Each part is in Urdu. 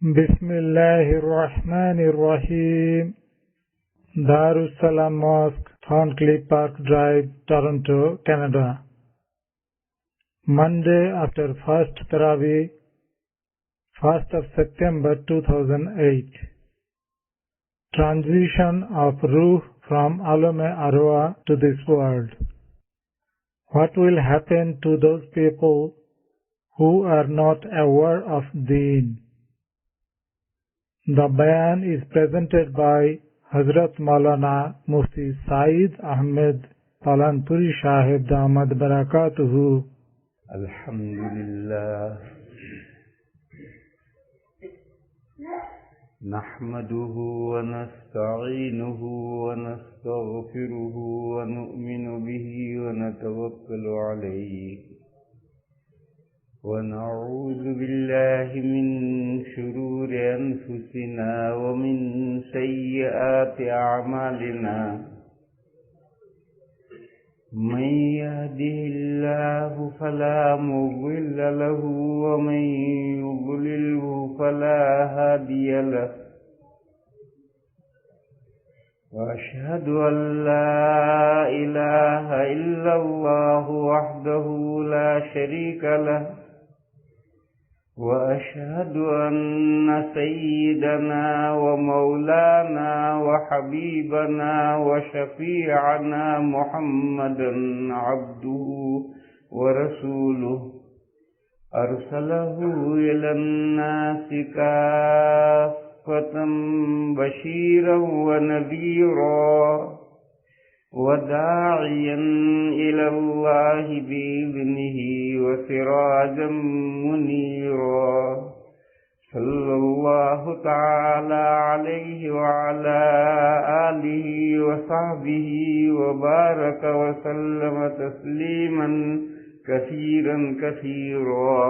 بسم الله الرحمن الرحيم. Darussalam Mosque, Thorncliffe Park Drive, Toronto, Canada. Monday after First Taraweeh, 1st of September 2008. Transition of Ruh from Alam Arwah to this world. What will happen to those people who are not aware of Deen? The bayan is presented by Hazrat Maulana Mufti Saeed Ahmed Palanpuri Sahib Damad Barakatuhu. Alhamdulillah. Nahmaduhu wa nasta'inuhu wa nastaghfiruhu wa nu'minu bihi wa natawakkalu alayhi. ونعوذ بالله من شرور أنفسنا ومن سيئات أعمالنا من يهده الله فلا مضل له ومن يضلله فلا هادي له وأشهد أن لا إله إلا الله وحده لا شريك له وأشهد أن سيدنا ومولانا وحبيبنا وشفيعنا محمدا عبده ورسوله أرسله إلى الناس كافة بشيرا ونذيرا وداعيا إلى الله بإذنه وسراجا منيرا صلى الله تعالى عليه وعلى آله وصحبه وبارك وسلم تسليما كثيرا كثيرا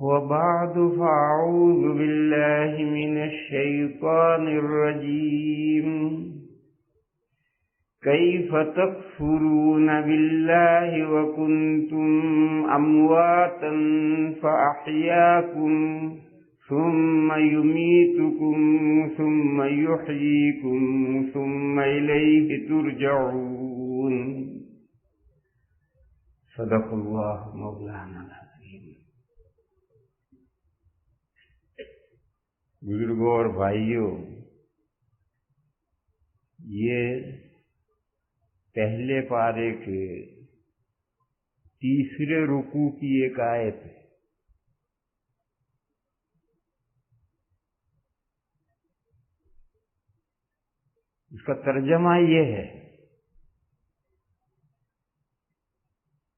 وبعد فأعوذ بالله من الشيطان الرجيم كيف تكفرون بالله وكنتم أمواتا فأحياكم ثم يميتكم ثم يحييكم ثم إليه ترجعون صدق الله مولانا العظیم. بزرگوں اور بھائیوں، یہ پہلے پارے کے تیسرے رکوع کی ایک آیت ہے. اس کا ترجمہ یہ ہے: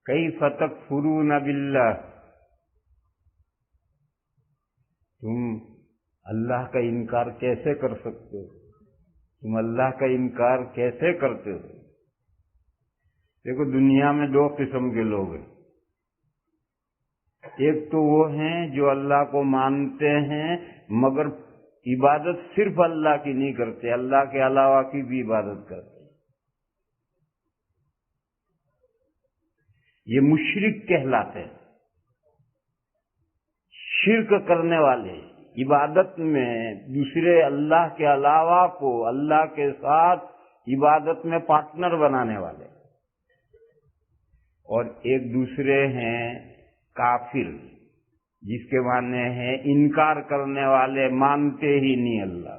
کیف تکفرون باللہ، تم اللہ کا انکار کیسے کر سکتے ہو؟ تم اللہ کا انکار کیسے کرتے ہو؟ دیکھو، دنیا میں دو قسم کے لوگ ہیں. ایک تو وہ ہیں جو اللہ کو مانتے ہیں مگر عبادت صرف اللہ کی نہیں کرتے، اللہ کے علاوہ کی بھی عبادت کرتے. یہ مشرک کہلاتے ہیں، شرک کرنے والے، عبادت میں دوسرے اللہ کے علاوہ کو اللہ کے ساتھ عبادت میں پارٹنر بنانے والے. اور ایک دوسرے ہیں کافر، جس کے معنی ہے انکار کرنے والے، مانتے ہی نہیں اللہ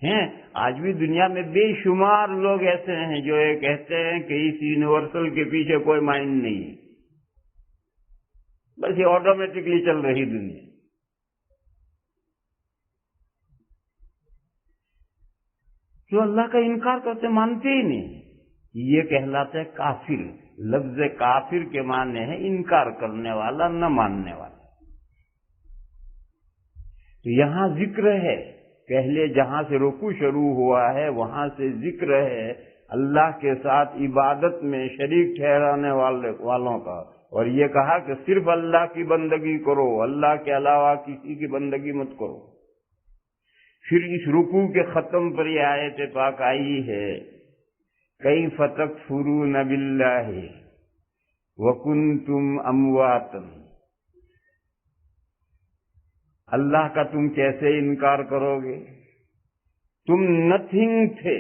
ہیں. آج بھی دنیا میں بے شمار لوگ ایسے ہیں جو یہ کہتے ہیں کہ اس یونیورسل کے پیچھے کوئی مائنڈ نہیں ہے، بس یہ آٹومیٹکلی چل رہی دنیا. جو اللہ کا انکار کرتے، مانتے ہی نہیں، یہ کہلاتے ہیں کافر. لفظ کافر کے معنی ہے انکار کرنے والا، نہ ماننے والا. تو یہاں ذکر ہے، پہلے جہاں سے رکوع شروع ہوا ہے وہاں سے ذکر ہے اللہ کے ساتھ عبادت میں شریک ٹھہرانے والوں کا. اور یہ کہا کہ صرف اللہ کی بندگی کرو، اللہ کے علاوہ کسی کی بندگی مت کرو. پھر اس رکوع کے ختم پر یہ آیت پاک آئی ہے: کیف تکفرون باللہ وکنتم امواتا. اللہ کا تم کیسے انکار کرو گے؟ تم نتھنگ تھے،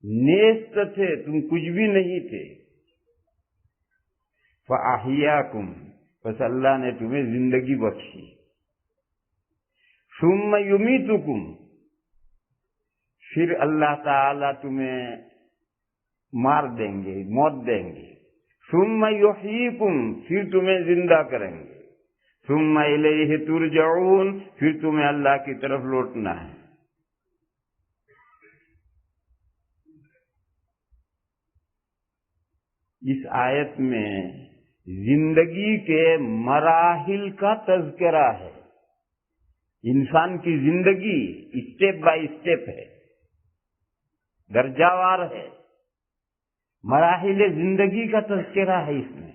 نیست تھے، تم کچھ بھی نہیں تھے۔ فَأَحْيَاكُمْ، بس اللہ نے تمہیں زندگی بخشی۔ ثُمَّ يُمِيتُكُمْ، پھر اللہ تعالی تمہیں مار دیں گے، موت دیں گے۔ ثُمَّ يُحْيِيكُمْ، پھر تمہیں زندہ کریں گے۔ ثُمَّ إِلَيْهِ تُرْجَعُونَ، پھر تمہیں اللہ کی طرف لوٹنا ہے۔ اس آیت میں زندگی کے مراحل کا تذکرہ ہے۔ انسان کی زندگی اسٹیپ بائی اسٹیپ ہے، درجہ وار ہے، مراحل زندگی کا تذکرہ ہے اس میں۔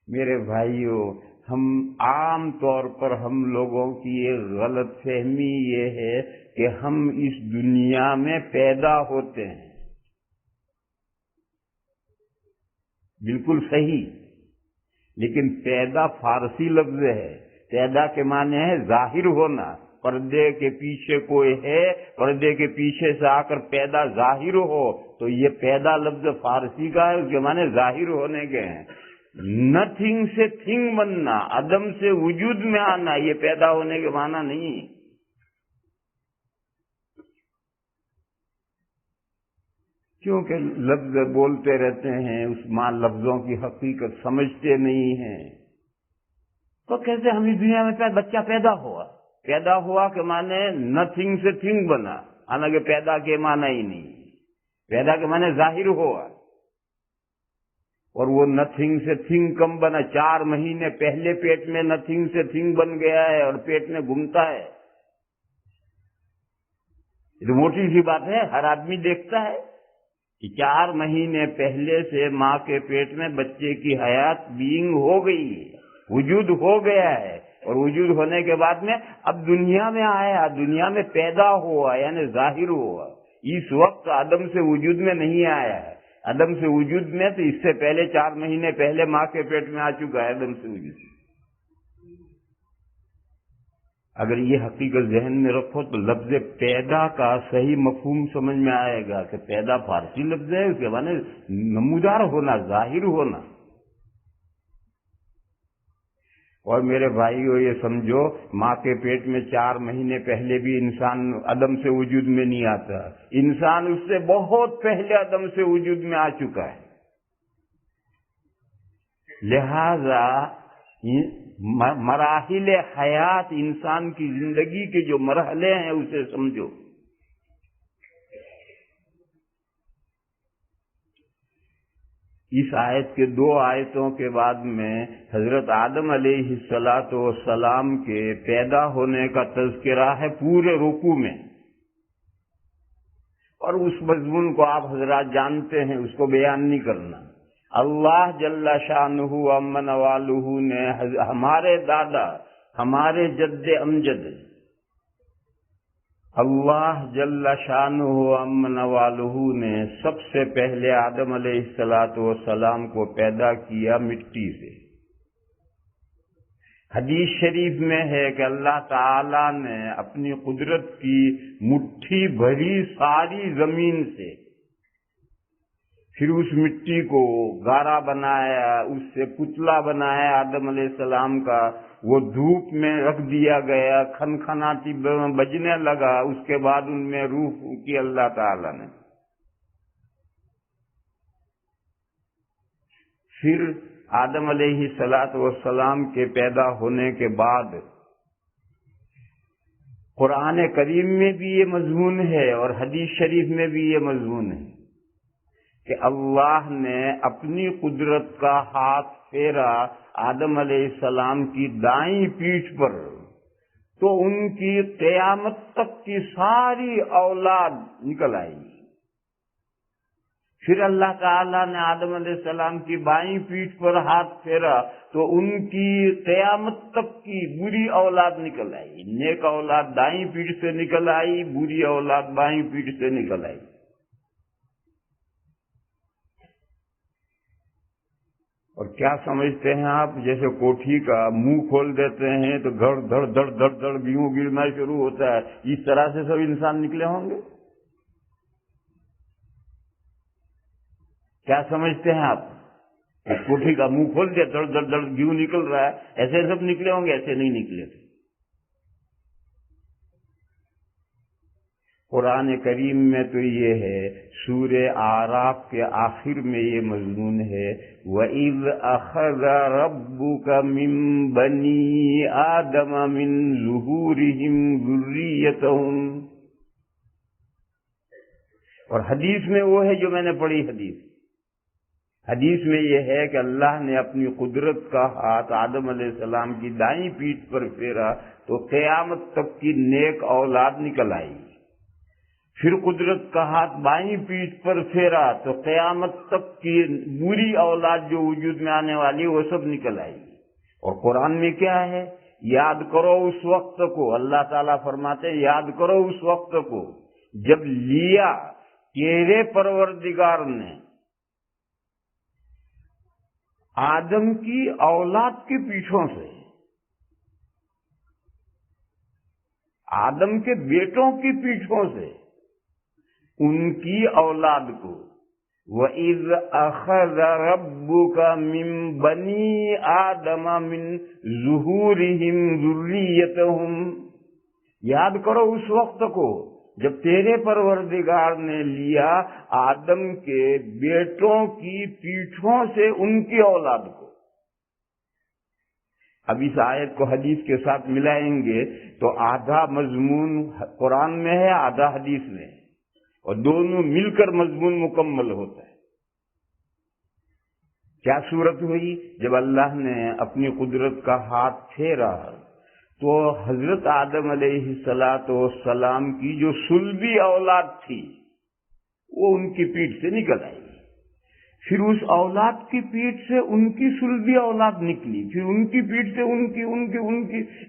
میرے بھائیوں، ہم عام طور پر ہم لوگوں کی ایک غلط فہمی یہ ہے کہ ہم اس دنیا میں پیدا ہوتے ہیں۔ بالکل صحیح، لیکن پیدا فارسی لفظ ہے۔ پیدا کے معنی ہے ظاہر ہونا، پردے کے پیچھے کوئی ہے، پردے کے پیچھے سے آ کر پیدا ظاہر ہو، تو یہ پیدا لفظ فارسی کا ہے، اس کے معنی ظاہر ہونے کے ہیں۔ نتھنگ سے تھنگ بننا، عدم سے وجود میں آنا، یہ پیدا ہونے کے معنی نہیں۔ کیونکہ لفظ بولتے رہتے ہیں، اس لفظوں کی حقیقت سمجھتے نہیں ہیں، تو کیسے ہم اس دنیا میں بچہ پیدا ہوا؟ پیدا ہوا کے معنی نتھنگ سے تھنگ بنا، حالانکہ پیدا کے معنی ہی نہیں۔ پیدا کے معنی ظاہر ہوا، اور وہ نتھنگ سے تھنگ کم بنا۔ 4 مہینے پہلے پیٹ میں نتھنگ سے تھنگ بن گیا ہے اور پیٹ میں گھومتا ہے۔ یہ تو موٹی سی بات ہے، ہر آدمی دیکھتا ہے کہ 4 مہینے پہلے سے ماں کے پیٹ میں بچے کی حیات بینگ ہو گئی ہے، وجود ہو گیا ہے، اور وجود ہونے کے بعد میں اب دنیا میں آیا، دنیا میں پیدا ہوا، یعنی ظاہر ہوا۔ اس وقت عدم سے وجود میں نہیں آیا ہے، عدم سے وجود میں تو اس سے پہلے 4 مہینے پہلے ماں کے پیٹ میں آ چکا ہے عدم سے وجود۔ اگر یہ حقیقت ذہن میں رکھو تو لفظ پیدا کا صحیح مفہوم سمجھ میں آئے گا کہ پیدا فارسی لفظ ہے، اس کے معنی نمودار ہونا، ظاہر ہونا۔ اور میرے بھائیو یہ سمجھو، ماں کے پیٹ میں 4 مہینے پہلے بھی انسان عدم سے وجود میں نہیں آتا، انسان اس سے بہت پہلے عدم سے وجود میں آ چکا ہے۔ لہذا مراحل حیات، انسان کی زندگی کے جو مرحلے ہیں اسے سمجھو۔ اس آیت کے 2 آیتوں کے بعد میں حضرت آدم علیہ السلام کے پیدا ہونے کا تذکرہ ہے پورے رکوع میں، اور اس مضمون کو آپ حضرات جانتے ہیں، اس کو بیان نہیں کرنا۔ اللہ جل شانہ امن والہ نے ہمارے دادا، ہمارے جد امجد، اللہ جل شانہ امن والہ نے سب سے پہلے آدم علیہ السلام کو پیدا کیا مٹی سے۔ حدیث شریف میں ہے کہ اللہ تعالی نے اپنی قدرت کی مٹھی بھری ساری زمین سے، پھر اس مٹی کو گارا بنایا، اس سے پتلا بنایا آدم علیہ السلام کا، وہ دھوپ میں رکھ دیا گیا، کھنکھناتی بجنے لگا، اس کے بعد ان میں روح کی اللہ تعالی نے۔ پھر آدم علیہ السلام کے پیدا ہونے کے بعد قرآن کریم میں بھی یہ مضمون ہے اور حدیث شریف میں بھی یہ مضمون ہے کہ اللہ نے اپنی قدرت کا ہاتھ پھیرا آدم علیہ السلام کی دائیں پیٹھ پر، تو ان کی قیامت تک کی ساری اولاد نکل آئی۔ پھر اللہ تعالیٰ نے آدم علیہ السلام کی بائیں پیٹھ پر ہاتھ پھیرا تو ان کی قیامت تک کی بری اولاد نکل آئی۔ نیک اولاد دائیں پیٹھ سے نکل آئی، بری اولاد بائیں پیٹھ سے نکل آئی۔ اور کیا سمجھتے ہیں آپ؟ جیسے کوٹھی کا منہ کھول دیتے ہیں تو گھڑ دھڑ دھڑ دھڑ دھڑ گیہوں گرنا شروع ہوتا ہے، اس طرح سے سب انسان نکلے ہوں گے؟ کیا سمجھتے ہیں آپ؟ کوٹھی کا منہ کھول دیا، دڑ دڑ دڑ گیہوں نکل رہا ہے، ایسے سب نکلے ہوں گے؟ ایسے نہیں نکلے تھے۔ قرآن کریم میں تو یہ ہے، سورہ اعراف کے آخر میں یہ مضمون ہے، وَإِذْ أَخَذَ رَبُّكَ مِن بَنِي آدَمَ مِن ظُهُورِهِمْ ذُرِّيَّتَهُمْ۔ اور حدیث میں وہ ہے جو میں نے پڑھی حدیث میں یہ ہے کہ اللہ نے اپنی قدرت کا ہاتھ آدم علیہ السلام کی دائیں پیٹھ پر پھیرا تو قیامت تک کی نیک اولاد نکل آئی، پھر قدرت کا ہاتھ بائیں پیٹھ پر پھیرا تو قیامت تک کی بری اولاد جو وجود میں آنے والی وہ سب نکل آئی۔ اور قرآن میں کیا ہے؟ یاد کرو اس وقت کو، اللہ تعالیٰ فرماتے ہیں یاد کرو اس وقت کو جب لیا تیرے پروردگار نے آدم کی اولاد کی پیٹھوں سے، آدم کے بیٹوں کی پیٹھوں سے ان کی اولاد کو، وَإِذْ أَخَذَ رَبُّكَ مِن بَنِي آدَمَ مِن ظُهُورِهِمْ ذُرِّيَّتَهُمْ، یاد کرو اس وقت کو جب تیرے پروردگار نے لیا آدم کے بیٹوں کی پیٹھوں سے ان کی اولاد کو۔ اب اس آیت کو حدیث کے ساتھ ملائیں گے تو آدھا مضمون قرآن میں ہے، آدھا حدیث میں ہے، اور دونوں مل کر مضمون مکمل ہوتا ہے۔ کیا صورت ہوئی؟ جب اللہ نے اپنی قدرت کا ہاتھ پھیرا تو حضرت آدم علیہ السلام کی جو صلبی اولاد تھی وہ ان کی پیٹھ سے نکل آئی، پھر اس اولاد کی پیٹھ سے ان کی صلبی اولاد نکلی، پھر ان کی پیٹھ سے ان کی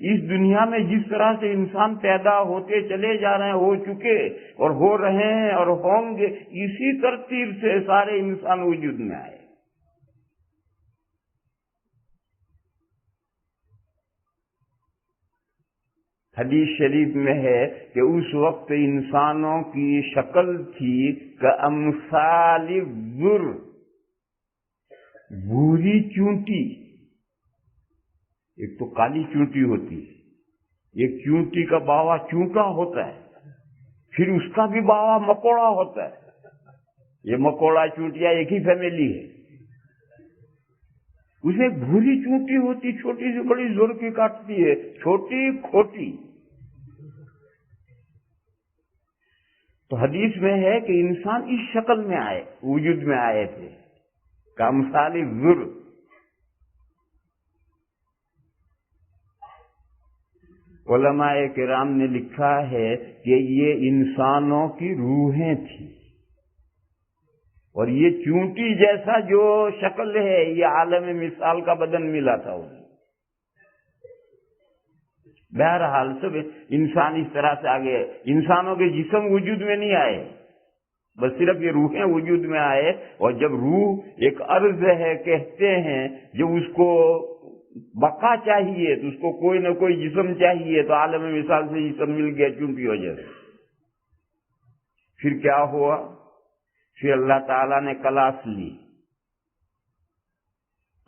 اس دنیا میں جس طرح سے انسان پیدا ہوتے چلے جا رہے ہیں، ہو چکے اور ہو رہے ہیں اور ہوں گے، اسی ترتیب سے سارے انسان وجود میں آئے۔ حدیث شریف میں ہے کہ اس وقت انسانوں کی شکل تھی کامثال الذر، بھوری چونٹی۔ ایک تو کالی چونٹی ہوتی ہے، ایک چونٹی کا باوا چونٹا ہوتا ہے، پھر اس کا بھی باوا مکوڑا ہوتا ہے۔ یہ مکوڑا چونٹیاں ایک ہی فیملی ہے۔ اسے ایک بھوری چونٹی ہوتی، چھوٹی سی بڑی زور کی کاٹتی ہے، چھوٹی کھوٹی۔ تو حدیث میں ہے کہ انسان اس شکل میں آئے، وجود میں آئے تھے کامثال الذر۔ علماء کرام نے لکھا ہے کہ یہ انسانوں کی روحیں تھیں، اور یہ چونٹی جیسا جو شکل ہے یہ عالم مثال کا بدن ملا تھا انہیں۔ بہرحال سب انسان اس طرح سے آگے، انسانوں کے جسم وجود میں نہیں آئے، بس صرف یہ روحیں وجود میں آئے۔ اور جب روح ایک عرض ہے کہتے ہیں، جب اس کو بقا چاہیے تو اس کو کوئی نہ کوئی جسم چاہیے، تو عالم مثال سے جسم مل گیا چونٹی وجہ سے۔ پھر کیا ہوا؟ پھر اللہ تعالیٰ نے کلاس لی،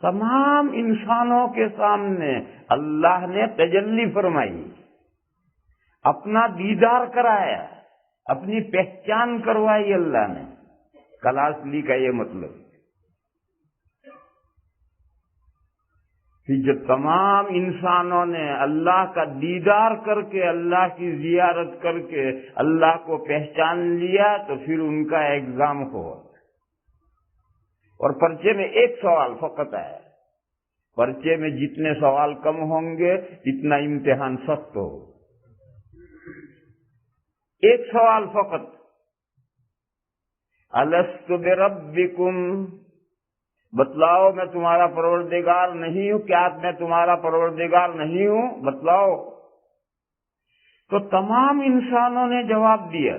تمام انسانوں کے سامنے اللہ نے تجلی فرمائی، اپنا دیدار کرایا، اپنی پہچان کروائی اللہ نے۔ کلاس لی کا یہ مطلب کہ جب تمام انسانوں نے اللہ کا دیدار کر کے، اللہ کی زیارت کر کے اللہ کو پہچان لیا تو پھر ان کا ایگزام ہوا، اور پرچے میں ایک سوال فقط ہے۔ پرچے میں جتنے سوال کم ہوں گے اتنا امتحان سخت ہو۔ ایک سوال فقط، الست بربکم، بتلاؤ میں تمہارا پروردگار نہیں ہوں؟ کیا میں تمہارا پروردگار نہیں ہوں؟ بتلاؤ۔ تو تمام انسانوں نے جواب دیا،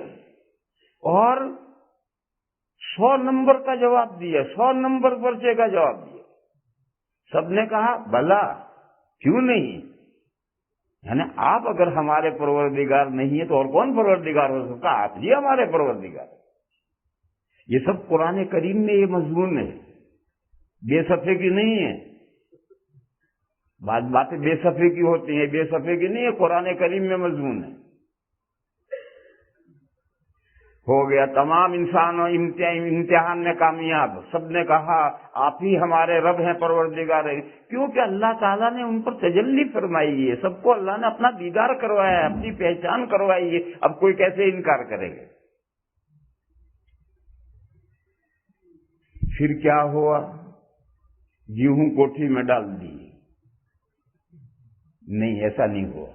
اور 100 نمبر کا جواب دیا، 100 نمبر پرچے کا جواب دیا۔ سب نے کہا بلا، کیوں نہیں؟ یعنی آپ اگر ہمارے پروردگار نہیں ہے تو اور کون پروردگار ہو سکتا؟ آپ ہی ہمارے پروردگار۔ یہ سب قرآن کریم میں یہ مضمون ہے، بے صفحے کی نہیں ہے۔ بعض باتیں بے صفحے کی ہوتی ہیں، بے صفحے کی نہیں ہے، قرآن کریم میں مضمون ہے۔ ہو گیا تمام انسانوں امتحان میں کامیاب، سب نے کہا آپ ہی ہمارے رب ہیں، پروردگار ہیں، کیونکہ اللہ تعالیٰ نے ان پر تجلی فرمائی ہے، سب کو اللہ نے اپنا دیدار کروایا ہے، اپنی پہچان کروائی ہے، اب کوئی کیسے انکار کرے گا؟ پھر کیا ہوا؟ گیہوں کوٹھی میں ڈال دی؟ نہیں، ایسا نہیں ہوا۔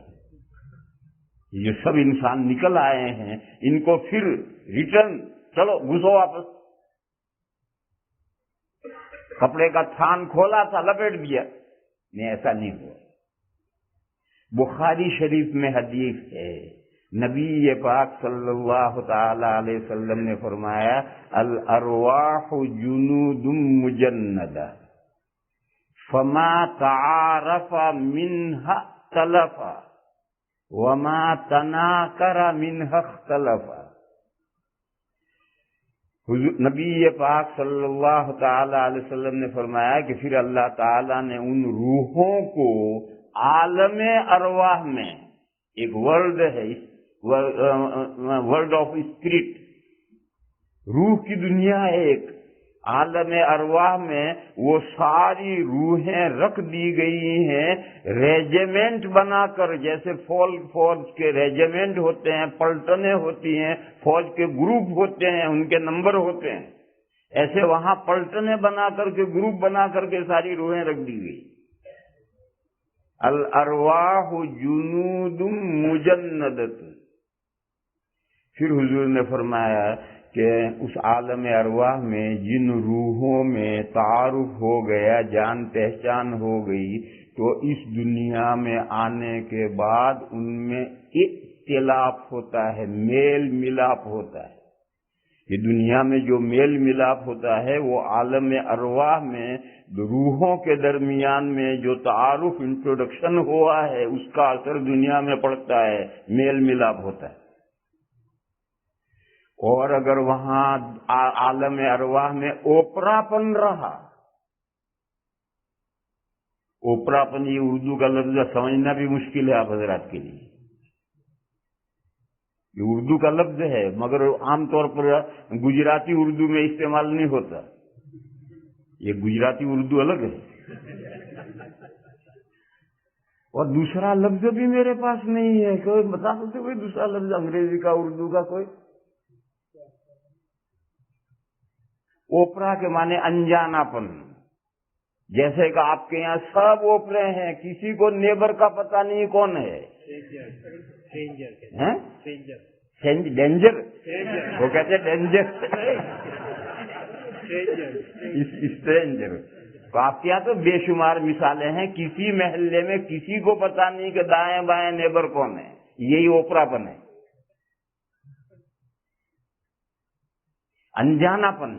یہ سب انسان نکل آئے ہیں، ان کو پھر ریٹرن، چلو گھسو واپس۔ کپڑے کا تھان کھولا تھا، لپیٹ دیا؟ نہیں، ایسا نہیں ہوا۔ بخاری شریف میں حدیث ہے، نبی پاک صلی اللہ تعالی علیہ وسلم نے فرمایا الارواح جنود مجندہ فما تعارف منها اختلف وما تناکر منها اختلف۔ نبی پاک صلی اللہ تعالی علیہ وسلم نے فرمایا کہ پھر اللہ تعالیٰ نے ان روحوں کو عالم ارواح میں، ایک ورلڈ ہے، ورلڈ آف اسپرٹ، روح کی دنیا ہے ایک، عالم ارواح میں وہ ساری روحیں رکھ دی گئی ہیں ریجیمنٹ بنا کر، جیسے فوج کے ریجیمنٹ ہوتے ہیں، پلٹنیں ہوتی ہیں، فوج کے گروپ ہوتے ہیں، ان کے نمبر ہوتے ہیں، ایسے وہاں پلٹنیں بنا کر کے، گروپ بنا کر کے ساری روحیں رکھ دی گئی۔ الارواح جنود مجندۃ۔ پھر حضور نے فرمایا کہ اس عالم ارواح میں جن روحوں میں تعارف ہو گیا، جان پہچان ہو گئی، تو اس دنیا میں آنے کے بعد ان میں اختلاف ہوتا ہے، میل ملاپ ہوتا ہے۔ یہ دنیا میں جو میل ملاپ ہوتا ہے وہ عالم ارواح میں روحوں کے درمیان میں جو تعارف، انٹروڈکشن ہوا ہے، اس کا اثر دنیا میں پڑتا ہے، میل ملاپ ہوتا ہے۔ اور اگر وہاں عالم ارواح میں اوپرا پن رہا، اوپرا پن یہ اردو کا لفظ سمجھنا بھی مشکل ہے آپ حضرات کے لیے، یہ اردو کا لفظ ہے مگر عام طور پر گجراتی اردو میں استعمال نہیں ہوتا، یہ گجراتی اردو الگ ہے، اور دوسرا لفظ بھی میرے پاس نہیں ہے، کوئی بتا سکتے کوئی دوسرا لفظ انگریزی کا، اردو کا کوئی؟ اوپرا کے معنی انجانا پن، جیسے کہ آپ کے یہاں سب اوپرے ہیں، کسی کو نیبر کا پتہ نہیں کون ہے، ڈینجر، وہ کہتے ہیں ڈینجر، اسٹرینجر۔ تو آپ کے یہاں تو بے شمار مثالیں ہیں، کسی محلے میں کسی کو پتہ نہیں کہ دائیں بائیں نیبر کون ہے، یہی اوپرا پن ہے، انجانا پن۔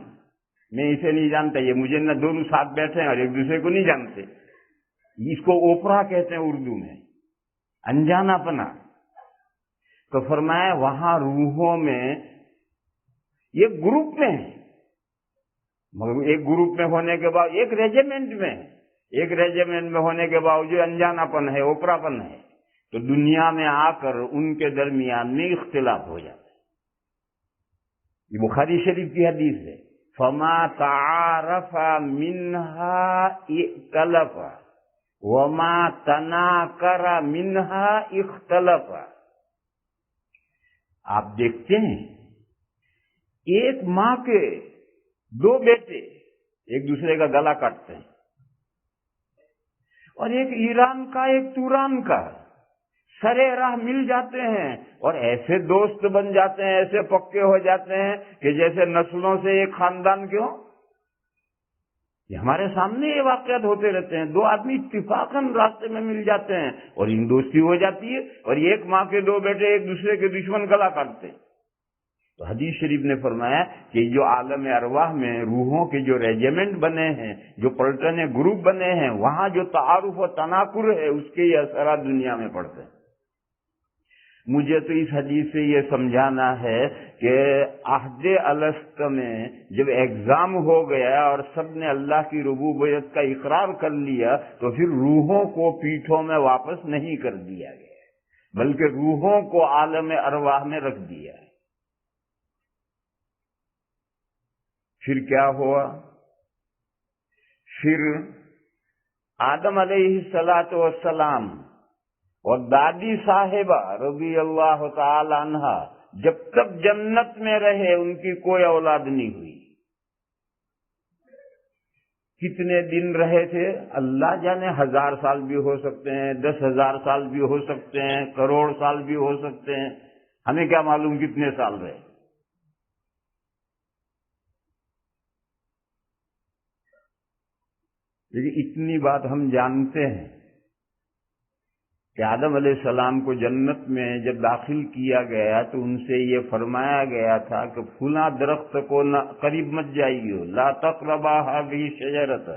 میں اسے نہیں جانتا، یہ مجھے نہ، دونوں ساتھ بیٹھے ہیں اور ایک دوسرے کو نہیں جانتے، اس کو اوپرا کہتے ہیں اردو میں، انجانا پنا۔ تو فرمایا وہاں روحوں میں یہ گروپ میں ہے، مگر ایک گروپ میں ہونے کے بعد ایک ریجیمنٹ میں ہونے کے باوجود انجانا پن ہے، اوپرا پن ہے، تو دنیا میں آ کر ان کے درمیان میں اختلاف ہو جاتا ہے۔ یہ بخاری شریف کی حدیث ہے، فما تعارف منها اختلف وما تناکر منها اختلف۔ آپ دیکھتے ہیں ایک ماں کے دو بیٹے ایک دوسرے کا گلا کاٹتے ہیں، اور ایک ایران کا ایک توران کا، سرے راہ مل جاتے ہیں اور ایسے دوست بن جاتے ہیں، ایسے پکے ہو جاتے ہیں کہ جیسے نسلوں سے ایک خاندان کے ہوں۔ یہ ہمارے سامنے یہ واقعات ہوتے رہتے ہیں، دو آدمی اتفاقاً راستے میں مل جاتے ہیں اور ان دوستی ہو جاتی ہے، اور ایک ماں کے دو بیٹے ایک دوسرے کے دشمن گلا کاٹتے ہیں۔ تو حدیث شریف نے فرمایا کہ جو عالم ارواح میں روحوں کے جو ریجیمنٹ بنے ہیں، جو پلٹن گروپ بنے ہیں، وہاں جو تعارف و تناکر ہے اس کے یہ اثرات دنیا میں پڑتے ہیں۔ مجھے تو اس حدیث سے یہ سمجھانا ہے کہ عہد الست میں جب ایگزام ہو گیا اور سب نے اللہ کی ربوبیت کا اقرار کر لیا تو پھر روحوں کو پیٹھوں میں واپس نہیں کر دیا گیا، بلکہ روحوں کو عالم ارواح میں رکھ دیا۔ پھر کیا ہوا؟ پھر آدم علیہ السلام اور دادی صاحبہ رضی اللہ تعالی عنہا جب تک جنت میں رہے ان کی کوئی اولاد نہیں ہوئی۔ کتنے دن رہے تھے اللہ جانے، 1000 سال بھی ہو سکتے ہیں، 10,000 سال بھی ہو سکتے ہیں، کروڑ سال بھی ہو سکتے ہیں، ہمیں کیا معلوم کتنے سال رہے۔ لیکن اتنی بات ہم جانتے ہیں کہ آدم علیہ السلام کو جنت میں جب داخل کیا گیا تو ان سے یہ فرمایا گیا تھا کہ فلاں درخت کو قریب مت جائیے، لا تقربا هذه الشجرة،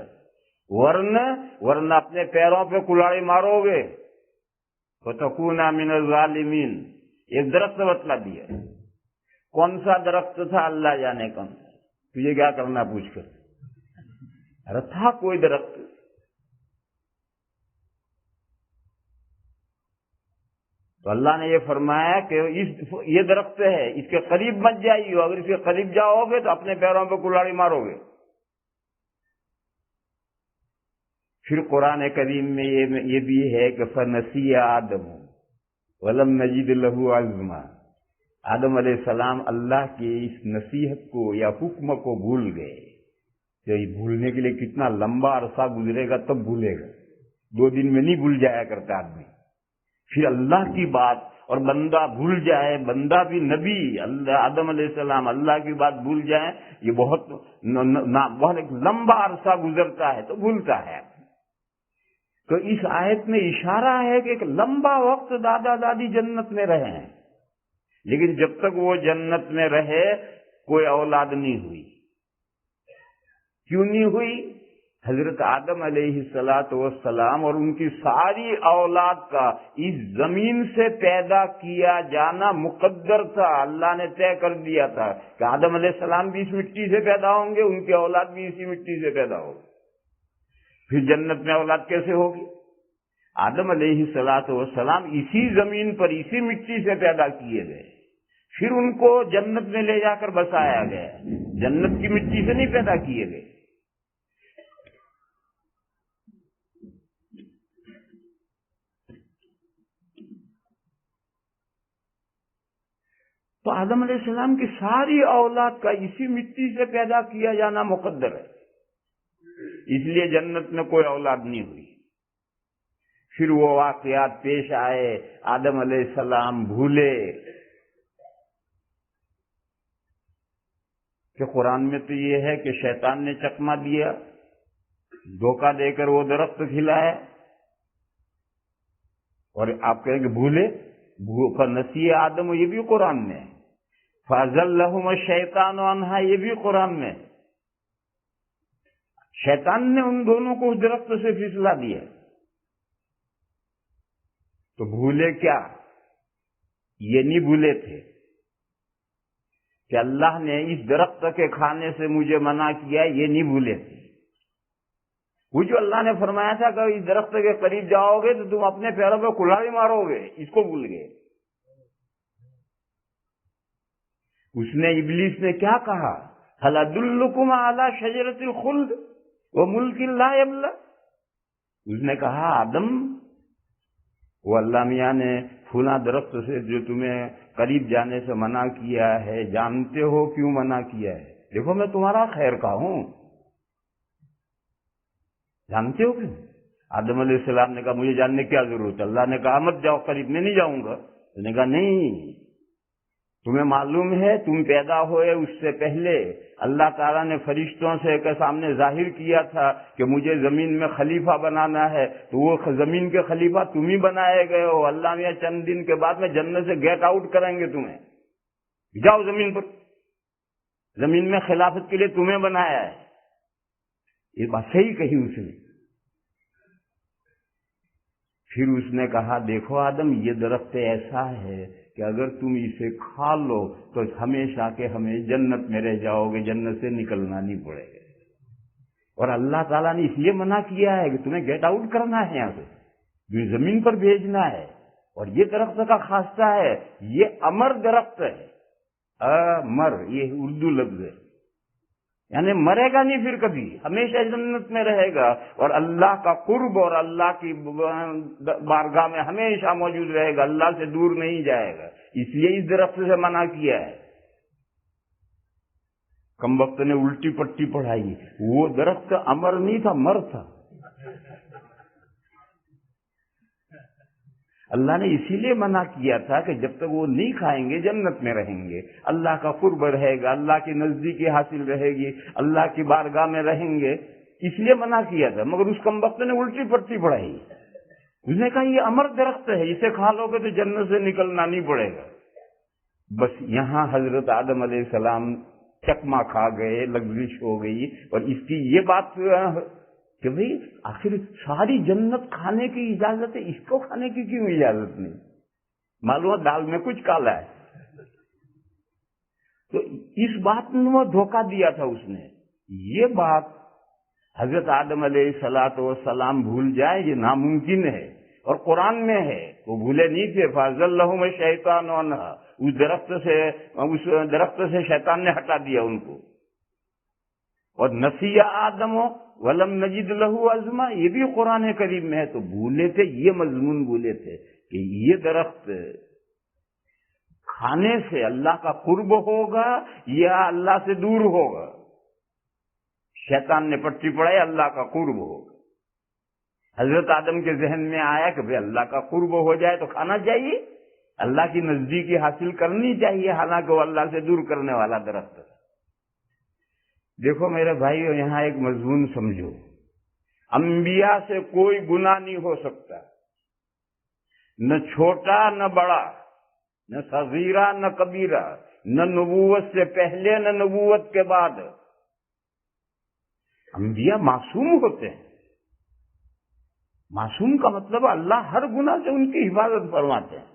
ورنہ اپنے پیروں پہ کلاڑی مارو گے، فتکونا من الظالمین۔ ایک درخت بتلا دیا، کون سا درخت تھا اللہ جانے کون سا، تجھے کیا کرنا پوچھ کر، ارے تھا کوئی درخت۔ تو اللہ نے یہ فرمایا کہ یہ درخت ہے، اس کے قریب مت جائیے، اگر اس کے قریب جاؤ گے تو اپنے پیروں پہ کلاڑی مارو گے۔ پھر قرآن کریم میں یہ بھی ہے کہ فَنَسِيَ آدَمُ وَلَمْ نَجِدْ لَهُ عَزْمًا، آدم علیہ السلام اللہ کی اس نصیحت کو یا حکم کو بھول گئے۔ تو یہ بھولنے کے لیے کتنا لمبا عرصہ گزرے گا تب بھولے گا، 2 دن میں نہیں بھول جایا کرتا آدمی۔ پھر اللہ کی بات اور بندہ بھول جائے، بندہ بھی نبی آدم علیہ السلام اللہ کی بات بھول جائے، یہ بہت ایک لمبا عرصہ گزرتا ہے تو بھولتا ہے۔ تو اس آیت میں اشارہ ہے کہ ایک لمبا وقت دادا دادی جنت میں رہے ہیں، لیکن جب تک وہ جنت میں رہے کوئی اولاد نہیں ہوئی۔ کیوں نہیں ہوئی؟ حضرت آدم علیہ السلام اور ان کی ساری اولاد کا اس زمین سے پیدا کیا جانا مقدر تھا، اللہ نے طے کر دیا تھا کہ آدم علیہ السلام بھی اس مٹی سے پیدا ہوں گے، ان کی اولاد بھی اسی مٹی سے پیدا ہوگی۔ پھر جنت میں اولاد کیسے ہوگی؟ آدم علیہ السلام اسی زمین پر اسی مٹی سے پیدا کیے گئے، پھر ان کو جنت میں لے جا کر بسایا گیا، جنت کی مٹی سے نہیں پیدا کیے گئے۔ تو آدم علیہ السلام کی ساری اولاد کا اسی مٹی سے پیدا کیا جانا مقدر ہے، اس لیے جنت میں کوئی اولاد نہیں ہوئی۔ پھر وہ واقعات پیش آئے، آدم علیہ السلام بھولے کہ قرآن میں تو یہ ہے کہ شیطان نے چکما دیا، دھوکہ دے کر وہ درخت کھلایا، اور آپ کہیں گے بھولے، فَنَسِيَ آدم، یہ بھی قرآن میں ہے، فَأَزَلَّهُمَا الشَّيْطَانُ عَنْهَا، یہ بھی قرآن میں ہے۔ شیطان نے ان دونوں کو اس درخت سے پھسلا دیا۔ تو بھولے کیا؟ یہ نہیں بھولے تھے کہ اللہ نے اس درخت کے کھانے سے مجھے منع کیا، یہ نہیں بھولے تھے۔ وہ جو اللہ نے فرمایا تھا کہ اس درخت کے قریب جاؤ گے تو تم اپنے پیروں پہ کلاڑی مارو گے، اس کو بھول گئے۔ اس نے ابلیس نے کیا کہا؟ هل ادلکم علی شجرۃ الخلد وملک لا یبلی، اس نے کہا آدم، وہ اللہ میاں نے پھولا درخت سے جو تمہیں قریب جانے سے منع کیا ہے، جانتے ہو کیوں منع کیا ہے؟ دیکھو میں تمہارا خیر کا ہوں، جانتے ہو کیوں؟ آدم علیہ السلام نے کہا مجھے جاننے کی کیا ضرورت ہے؟ اللہ نے کہا مت جاؤ قریب، میں نہیں جاؤں گا۔ اس نے کہا نہیں، تمہیں معلوم ہے تم پیدا ہوئے اس سے پہلے اللہ تعالیٰ نے فرشتوں سے کے سامنے ظاہر کیا تھا کہ مجھے زمین میں خلیفہ بنانا ہے، تو وہ زمین کے خلیفہ تم ہی بنائے گئے ہو، اللہ میاں چند دن کے بعد میں جنت سے گیٹ آؤٹ کریں گے تمہیں، جاؤ زمین پر، زمین میں خلافت کے لیے تمہیں بنایا ہے. یہ بات صحیح کہی اس نے. پھر اس نے کہا دیکھو آدم، یہ درخت ایسا ہے کہ اگر تم اسے کھا لو تو ہمیشہ کے ہمیں جنت میں رہ جاؤ گے، جنت سے نکلنا نہیں پڑے گا. اور اللہ تعالیٰ نے اس لیے منع کیا ہے کہ تمہیں گیٹ آؤٹ کرنا ہے یہاں سے، جو زمین پر بھیجنا ہے. اور یہ درخت کا خاصہ ہے، یہ امر درخت ہے. امر یہ اردو لفظ ہے، یعنی مرے گا نہیں پھر کبھی، ہمیشہ جنت میں رہے گا اور اللہ کا قرب اور اللہ کی بارگاہ میں ہمیشہ موجود رہے گا، اللہ سے دور نہیں جائے گا. اس لیے اس درخت سے منع کیا ہے. کم وقت نے الٹی پٹی پڑھائی. وہ درخت امر نہیں تھا، مر تھا. اللہ نے اسی لیے منع کیا تھا کہ جب تک وہ نہیں کھائیں گے جنت میں رہیں گے، اللہ کا قرب رہے گا، اللہ کی نزدیکی حاصل رہے گی، اللہ کی بارگاہ میں رہیں گے. اس لیے منع کیا تھا. مگر اس کم وقت نے الٹی پٹی پڑھائی. اس نے کہا یہ امر درخت ہے، اسے کھا لو گے تو جنت سے نکلنا نہیں پڑے گا. بس یہاں حضرت آدم علیہ السلام چکما کھا گئے، لغزش ہو گئی. اور اس کی یہ بات کہ بھئی آخر ساری جنت کھانے کی اجازت ہے، اس کو کھانے کی کیوں اجازت نہیں؟ معلوم دال میں کچھ کالا ہے. تو اس بات میں وہ دھوکہ دیا تھا اس نے. یہ بات حضرت آدم علیہ السلام بھول جائے یہ ناممکن ہے، اور قرآن میں ہے. وہ بھولے نہیں تھے. فَأَزَلَّهُمَ الشَّيْطَانُ عَنْهَا، اس درخت سے شیطان نے ہٹا دیا ان کو. اور نسی آدم وَلَمْ نَجِدْ لَهُ عَزْمًا، یہ بھی قرآن کریم میں ہے. تو بھولے تھے، یہ مضمون بھولے تھے کہ یہ درخت کھانے سے اللہ کا قرب ہوگا یا اللہ سے دور ہوگا. شیطان نے پٹی پڑھائی، اللہ کا قرب ہوگا. حضرت آدم کے ذہن میں آیا کہ بھئی اللہ کا قرب ہو جائے تو کھانا چاہیے، اللہ کی نزدیکی حاصل کرنی چاہیے، حالانکہ وہ اللہ سے دور کرنے والا درخت ہے. دیکھو میرے بھائیو، یہاں ایک مضمون سمجھو. انبیاء سے کوئی گناہ نہیں ہو سکتا، نہ چھوٹا نہ بڑا، نہ صغیرہ نہ کبیرہ، نہ نبوت سے پہلے نہ نبوت کے بعد. انبیاء معصوم ہوتے ہیں. معصوم کا مطلب اللہ ہر گناہ سے ان کی حفاظت فرماتے ہیں.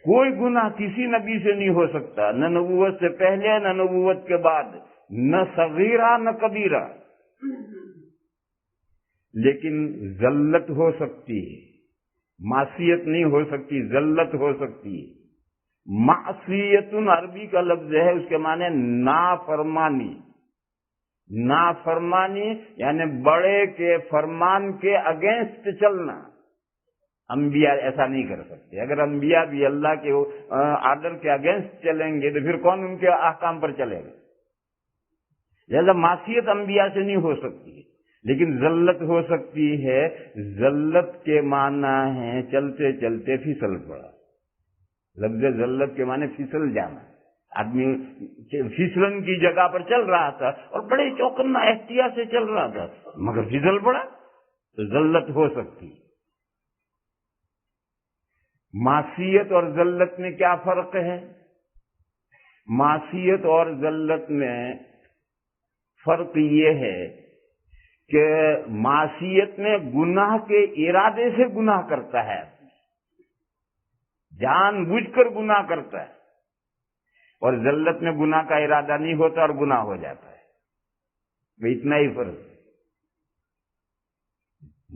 کوئی گناہ کسی نبی سے نہیں ہو سکتا، نہ نبوت سے پہلے نہ نبوت کے بعد، نہ صغیرہ نہ کبیرہ. لیکن ذلت ہو سکتی ہے، معصیت نہیں ہو سکتی، ذلت ہو سکتی ہے. معصیت عربی کا لفظ ہے، اس کے معنی نافرمانی. نافرمانی یعنی بڑے کے فرمان کے اگینسٹ چلنا. انبیاء ایسا نہیں کر سکتے. اگر انبیاء بھی اللہ کے آرڈر کے اگینسٹ چلیں گے تو پھر کون ان کے احکام پر چلے گا؟ لہذا معصیت انبیاء سے نہیں ہو سکتی، لیکن ذلت ہو سکتی ہے. ذلت کے معنی ہے چلتے چلتے پھسل پڑا. لفظ ذلت کے معنی پھسل جانا. آدمی پھسلن کی جگہ پر چل رہا تھا اور بڑے چوکنا احتیاط سے چل رہا تھا مگر پھسل پڑا، تو ذلت ہو سکتی. معصیت اور ذلت میں کیا فرق ہے؟ معصیت اور ذلت میں فرق یہ ہے کہ معصیت میں گناہ کے ارادے سے گناہ کرتا ہے، جان بوجھ کر گناہ کرتا ہے. اور ذلت میں گناہ کا ارادہ نہیں ہوتا اور گناہ ہو جاتا ہے. اتنا ہی فرق.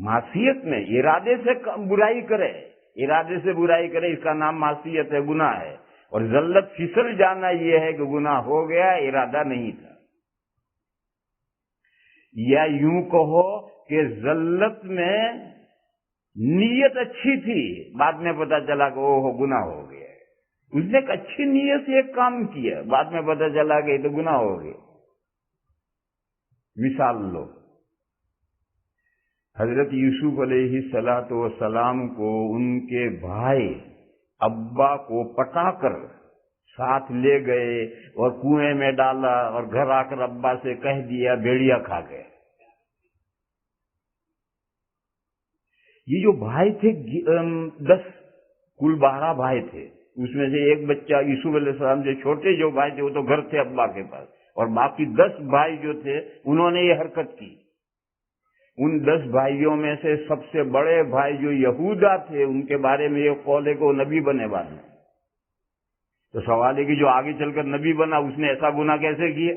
معصیت میں ارادے سے برائی کرے، ارادے سے برائی کرے، اس کا نام معصیت ہے، گناہ ہے. اور ذلت پھسل جانا یہ ہے کہ گناہ ہو گیا، ارادہ نہیں تھا. یا یوں کہو کہ ذلت میں نیت اچھی تھی، بعد میں پتا چلا کہ اوہ گناہ ہو گیا. اس نے ایک اچھی نیت سے ایک کام کیا، بعد میں پتا چلا کہ یہ تو گناہ ہو گیا. مثال لو، حضرت یوسف علیہ السلام کو ان کے بھائی ابا کو پٹا کر ساتھ لے گئے اور کنویں میں ڈالا اور گھر آ کر ابا سے کہہ دیا بھیڑیا کھا گئے. یہ جو بھائی تھے 10 کل 12 بھائی تھے. اس میں سے ایک بچہ یوسف علیہ السلام سے چھوٹے جو بھائی تھے وہ تو گھر تھے ابا کے پاس، اور باقی 10 بھائی جو تھے انہوں نے یہ حرکت کی۔ ان 10 بھائیوں میں سے سب سے بڑے بھائی جو یہودا تھے ان کے بارے میں یہ قول ہے کہ وہ نبی بنے والے ہیں۔ تو سوال ہے کہ جو آگے چل کر نبی بنا اس نے ایسا گناہ کیسے کیا؟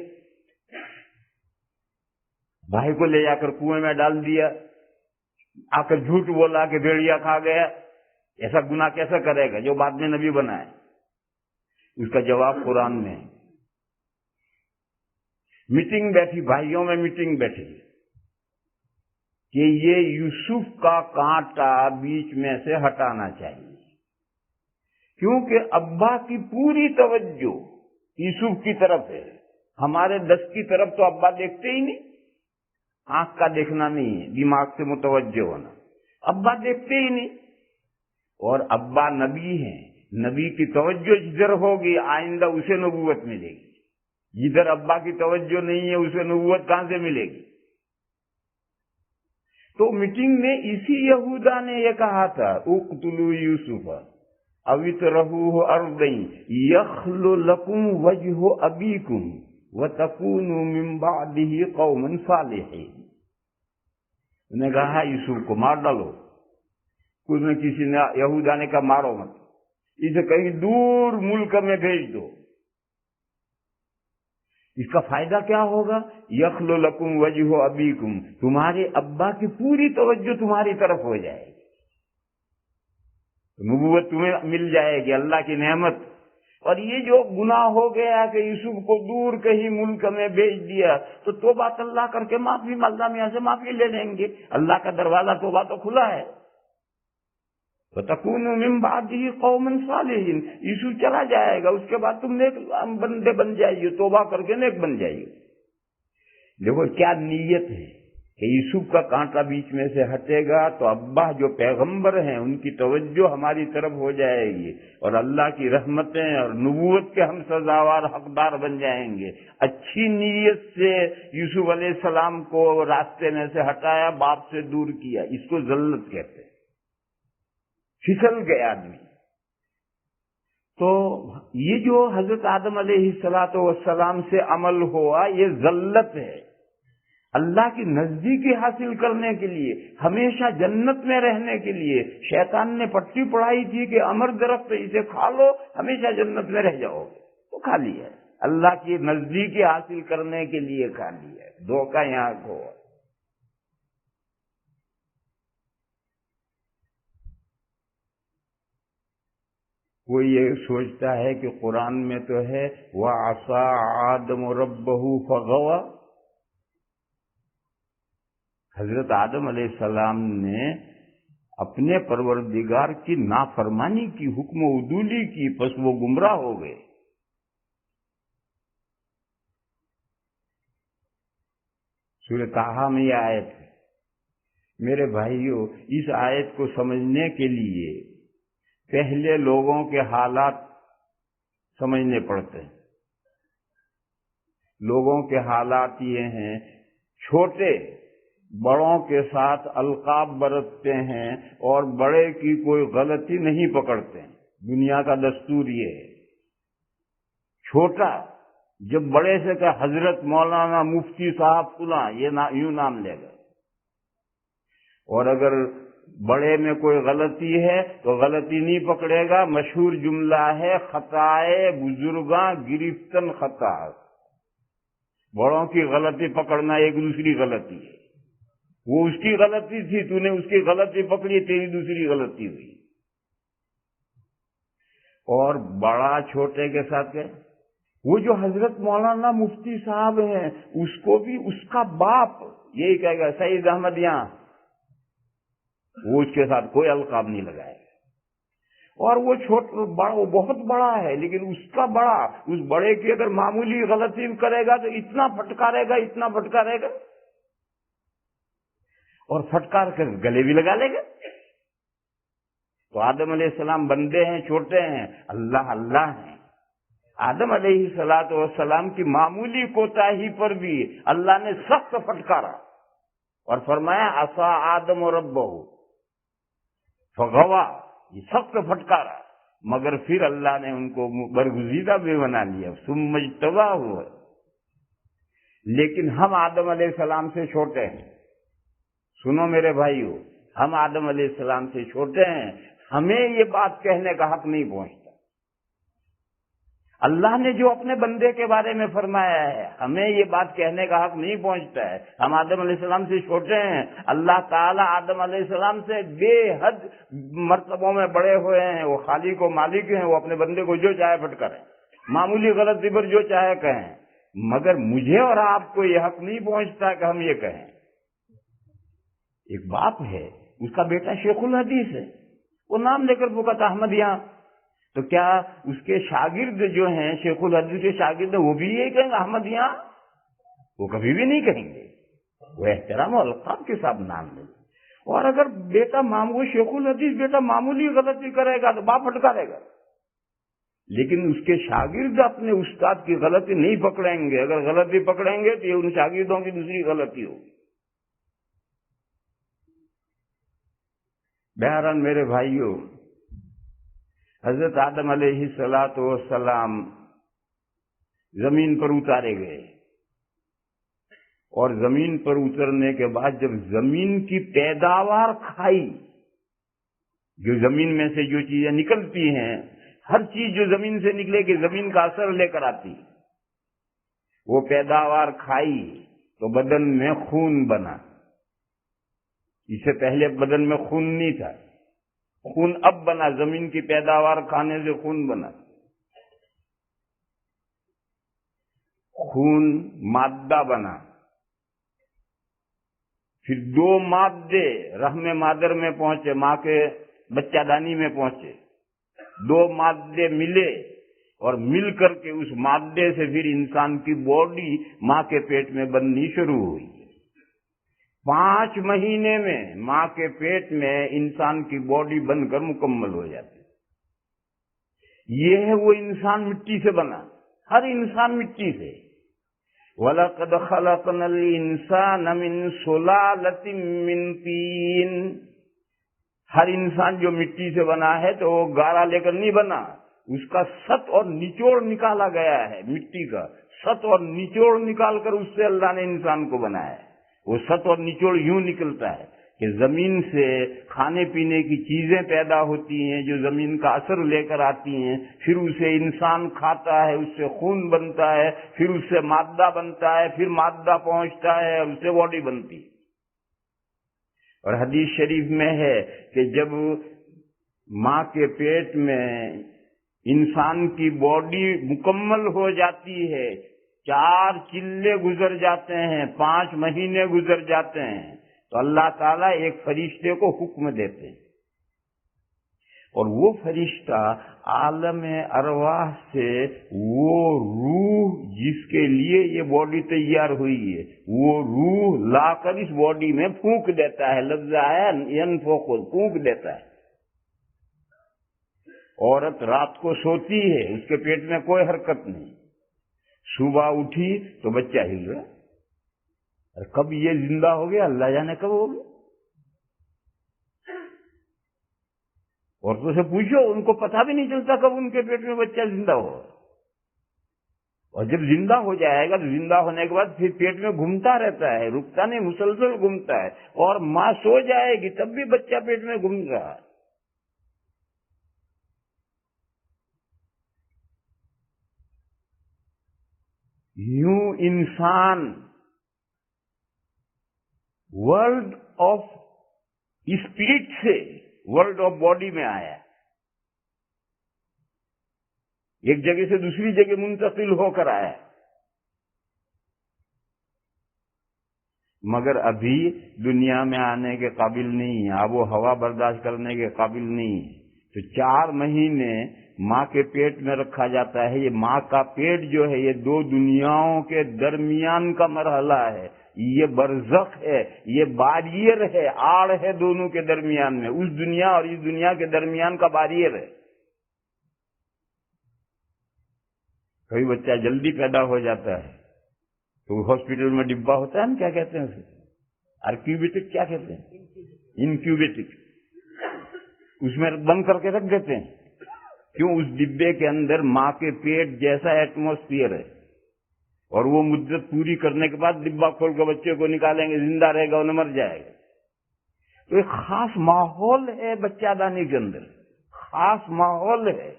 بھائی کو لے جا کر کنویں میں ڈال دیا، آ کر جھوٹ بولا کہ بھیڑیا کھا گیا، ایسا گناہ کیسا کرے گا جو بعد میں نبی بنا ہے؟ اس کا جواب قرآن میں ہے۔ میٹنگ بیٹھی، بھائیوں میں میٹنگ بیٹھی کہ یہ یوسف کا کانٹا بیچ میں سے ہٹانا چاہیے، کیونکہ ابا کی پوری توجہ یوسف کی طرف ہے، ہمارے 10 کی طرف تو ابا دیکھتے ہی نہیں۔ آنکھ کا دیکھنا نہیں ہے، دماغ سے متوجہ ہونا، ابا دیکھتے ہی نہیں۔ اور ابا نبی ہیں، نبی کی توجہ جدھر ہوگی آئندہ اسے نبوت ملے گی، جدھر ابا کی توجہ نہیں ہے اسے نبوت کہاں سے ملے گی؟ تو میٹنگ میں اسی یہودا نے یہ کہا تھا اقتلوا یوسف او اطرحوہ ارضا یخل لکم وجہ ابیکم وتکونوا من بعدہ قوما صالحین۔ انہوں نے کہا یوسف کو مار ڈالو، کسی نے یہودا نے کہا مارو مت، اسے کہیں دور ملک میں بھیج دو۔ اس کا فائدہ کیا ہوگا؟ یخل لکم وجہ ابیکم، تمہارے ابا کی پوری توجہ تمہاری طرف ہو جائے گی، نبوت تمہیں مل جائے گی، اللہ کی نعمت۔ اور یہ جو گناہ ہو گیا کہ یوسف کو دور کہیں ملک میں بھیج دیا، تو توبہ اللہ کر کے معافی، اللہ میاں سے معافی لے لیں گے، اللہ کا دروازہ توبہ تو کھلا ہے۔ وَتَكُونُوا مِن بَعْدِهِ قَوْمًا صَالِحِينَ، یوسف چلا جائے گا، اس کے بعد تم نیک بندے بن جائیے، توبہ کر کے نیک بن جائیے۔ دیکھو کیا نیت ہے کہ یوسف کا کانٹا بیچ میں سے ہٹے گا تو ابا جو پیغمبر ہیں ان کی توجہ ہماری طرف ہو جائے گی، اور اللہ کی رحمتیں اور نبوت کے ہم سزاوار حقدار بن جائیں گے۔ اچھی نیت سے یوسف علیہ السلام کو راستے میں سے ہٹایا، باپ سے دور کیا، اس کو ذلت کہتے ہیں، پھسل گیا آدمی۔ تو یہ جو حضرت آدم علیہ السلام سے عمل ہوا یہ ذلت ہے۔ اللہ کی نزدیکی حاصل کرنے کے لیے، ہمیشہ جنت میں رہنے کے لیے شیطان نے پٹی پڑھائی تھی کہ امر درخت اسے کھا لو ہمیشہ جنت میں رہ جاؤ گے، تو کھا لیا ہے۔ اللہ کی نزدیکی حاصل کرنے کے لیے کھا لیا ہے، دھوکہ یہاں کو۔ کوئی یہ سوچتا ہے کہ قرآن میں تو ہے وَعَصَىٰ آدَمُ رَبَّهُ فَغَوَىٰ، حضرت آدم علیہ السلام نے اپنے پروردگار کی نافرمانی کی، حکم عدولی کی، پس وہ گمراہ ہو گئے۔ سورہ طٰہٰ میں یہ آیت ہے۔ میرے بھائیوں، اس آیت کو سمجھنے کے لیے پہلے لوگوں کے حالات سمجھنے پڑتے ہیں۔ لوگوں کے حالات یہ ہیں، چھوٹے بڑوں کے ساتھ القاب برتتے ہیں اور بڑے کی کوئی غلطی نہیں پکڑتے ہیں، دنیا کا دستور یہ ہے۔ چھوٹا جب بڑے سے کہ حضرت مولانا مفتی صاحب فلاں، یہ یوں نام لے گا، اور اگر بڑے میں کوئی غلطی ہے تو غلطی نہیں پکڑے گا۔ مشہور جملہ ہے خطائے بزرگاں گرفتن خطا، بڑوں کی غلطی پکڑنا ایک دوسری غلطی ہے، وہ اس کی غلطی تھی، تو نے اس کی غلطی پکڑی، تیری دوسری غلطی ہوئی۔ اور بڑا چھوٹے کے ساتھ ہے، وہ جو حضرت مولانا مفتی صاحب ہیں اس کو بھی اس کا باپ یہی کہے گا سعید احمد یہاں، وہ اس کے ساتھ کوئی القاب نہیں لگائے گا۔ اور وہ بڑا، وہ بہت بڑا ہے لیکن اس کا بڑا، اس بڑے کی اگر معمولی غلطی کرے گا تو اتنا پھٹکارے گا، اتنا پھٹکارے گا، اور پھٹکار کر گلے بھی لگا لے گا۔ تو آدم علیہ السلام بندے ہیں، چھوٹے ہیں، اللہ ہیں۔ آدم علیہ السلام کی معمولی کوتاہی پر بھی اللہ نے سخت پھٹکارا اور فرمایا عصا آدم ربہ فغوا، یہ سخت پھٹکارا۔ مگر پھر اللہ نے ان کو برگزیدہ بھی بنا لیا، ثم اجتباہ. لیکن ہم آدم علیہ السلام سے چھوٹے ہیں. سنو میرے بھائیو، ہم آدم علیہ السلام سے چھوٹے ہیں، ہمیں یہ بات کہنے کا حق نہیں پہنچتا. اللہ نے جو اپنے بندے کے بارے میں فرمایا ہے ہمیں یہ بات کہنے کا حق نہیں پہنچتا ہے. ہم آدم علیہ السلام سے چھوٹے ہیں. اللہ تعالیٰ آدم علیہ السلام سے بے حد مرتبوں میں بڑے ہوئے ہیں. وہ خالق و مالک ہیں، وہ اپنے بندے کو جو چاہے پھٹ کریں، معمولی غلطی پر جو چاہے کہیں. مگر مجھے اور آپ کو یہ حق نہیں پہنچتا کہ ہم یہ کہیں. ایک باپ ہے، اس کا بیٹا شیخ الحدیث ہے، وہ نام لے کر پکارتا احمدیاں، تو کیا اس کے شاگرد جو ہیں شیخ الحدیث کے شاگرد وہ بھی یہ کہیں گے احمدیاں؟ وہ کبھی بھی نہیں کہیں گے. وہ احترام و القاب کے ساتھ نام لیں. اور اگر بیٹا وہ شیخ الحدیث بیٹا معمولی غلطی کرے گا تو باپ پھٹکارے گا، لیکن اس کے شاگرد اپنے استاد کی غلطی نہیں پکڑیں گے. اگر غلطی پکڑیں گے تو یہ ان شاگردوں کی دوسری غلطی ہوگی. بہرحال میرے بھائیوں، حضرت آدم علیہ السلام زمین پر اتارے گئے، اور زمین پر اترنے کے بعد جب زمین کی پیداوار کھائی، جو زمین میں سے جو چیزیں نکلتی ہیں، ہر چیز جو زمین سے نکلے گی زمین کا اثر لے کر آتی، وہ پیداوار کھائی تو بدن میں خون بنا. اس سے پہلے بدن میں خون نہیں تھا، خون اب بنا. زمین کی پیداوار کھانے سے خون بنا. خون مادہ بنا. پھر 2 مادے رحم مادر میں پہنچے، ماں کے بچہ دانی میں پہنچے. 2 مادے ملے اور مل کر کے اس مادے سے پھر انسان کی باڈی ماں کے پیٹ میں بننی شروع ہوئی. 5 مہینے میں ماں کے پیٹ میں انسان کی باڈی بن کر مکمل ہو جاتی. یہ ہے وہ انسان مٹی سے بنا. ہر انسان مٹی سے. وَلَقَدْ خَلَقْنَا الْإِنسَانَ مِنْ سُلَالَةٍ مِّن طِينٍ. ہر انسان جو مٹی سے بنا ہے تو وہ گارا لے کر نہیں بنا، اس کا سط اور نچوڑ نکالا گیا ہے. مٹی کا سط اور نچوڑ نکال کر اس سے اللہ نے انسان کو بنایا ہے. وہ سط اور نچوڑ یوں نکلتا ہے کہ زمین سے کھانے پینے کی چیزیں پیدا ہوتی ہیں جو زمین کا اثر لے کر آتی ہیں، پھر اسے انسان کھاتا ہے، اس سے خون بنتا ہے، پھر اس سے مادہ بنتا ہے، پھر مادہ پہنچتا ہے اور اس سے باڈی بنتی. اور حدیث شریف میں ہے کہ جب ماں کے پیٹ میں انسان کی باڈی مکمل ہو جاتی ہے، 4 چلے گزر جاتے ہیں، 5 مہینے گزر جاتے ہیں، تو اللہ تعالیٰ ایک فرشتے کو حکم دیتے ہیں، اور وہ فرشتہ عالم ارواح سے وہ روح جس کے لیے یہ باڈی تیار ہوئی ہے، وہ روح لا کر اس باڈی میں پھونک دیتا ہے. لفظ آیا ینفخ، پھونک دیتا ہے. عورت رات کو سوتی ہے، اس کے پیٹ میں کوئی حرکت نہیں، صبح اٹھی تو بچہ ہل رہا. اور کب یہ زندہ ہو گیا اللہ جانے کب ہو گیا. عورتوں سے پوچھو، ان کو پتہ بھی نہیں چلتا کب ان کے پیٹ میں بچہ زندہ ہو. اور جب زندہ ہو جائے گا تو زندہ ہونے کے بعد پھر پیٹ میں گھومتا رہتا ہے، رکتا نہیں، مسلسل گھومتا ہے. اور ماں سو جائے گی تب بھی بچہ پیٹ میں گھوم رہا ہے. یوں انسان ورلڈ آف اسپرٹ سے ورلڈ آف باڈی میں آیا، ایک جگہ سے دوسری جگہ منتقل ہو کر آیا. مگر ابھی دنیا میں آنے کے قابل نہیں ہے، آب و ہوا برداشت کرنے کے قابل نہیں ہے. تو 4 مہینے ماں کے پیٹ میں رکھا جاتا ہے. یہ ماں کا پیٹ جو ہے یہ 2 دنیاؤں کے درمیان کا مرحلہ ہے، یہ برزخ ہے، یہ باریئر ہے، آڑ ہے دونوں کے درمیان میں، اس دنیا اور اس دنیا کے درمیان کا باریئر ہے. کبھی بچہ جلدی پیدا ہو جاتا ہے تو ہاسپٹل میں ڈبہ ہوتا ہے نا، کیا کہتے ہیں اسے، آرکیوبیٹک، کیا کہتے ہیں، انکیوبیٹک، اس میں بند کر کے رکھ دیتے ہیں. کیوں؟ اس ڈبے کے اندر ماں کے پیٹ جیسا ایٹماسفیئر ہے، اور وہ مدت پوری کرنے کے بعد ڈبہ کھول کے بچے کو نکالیں گے، زندہ رہے گا اور مر جائے گا۔ تو ایک خاص ماحول ہے بچہ دانی کے اندر، خاص ماحول ہے،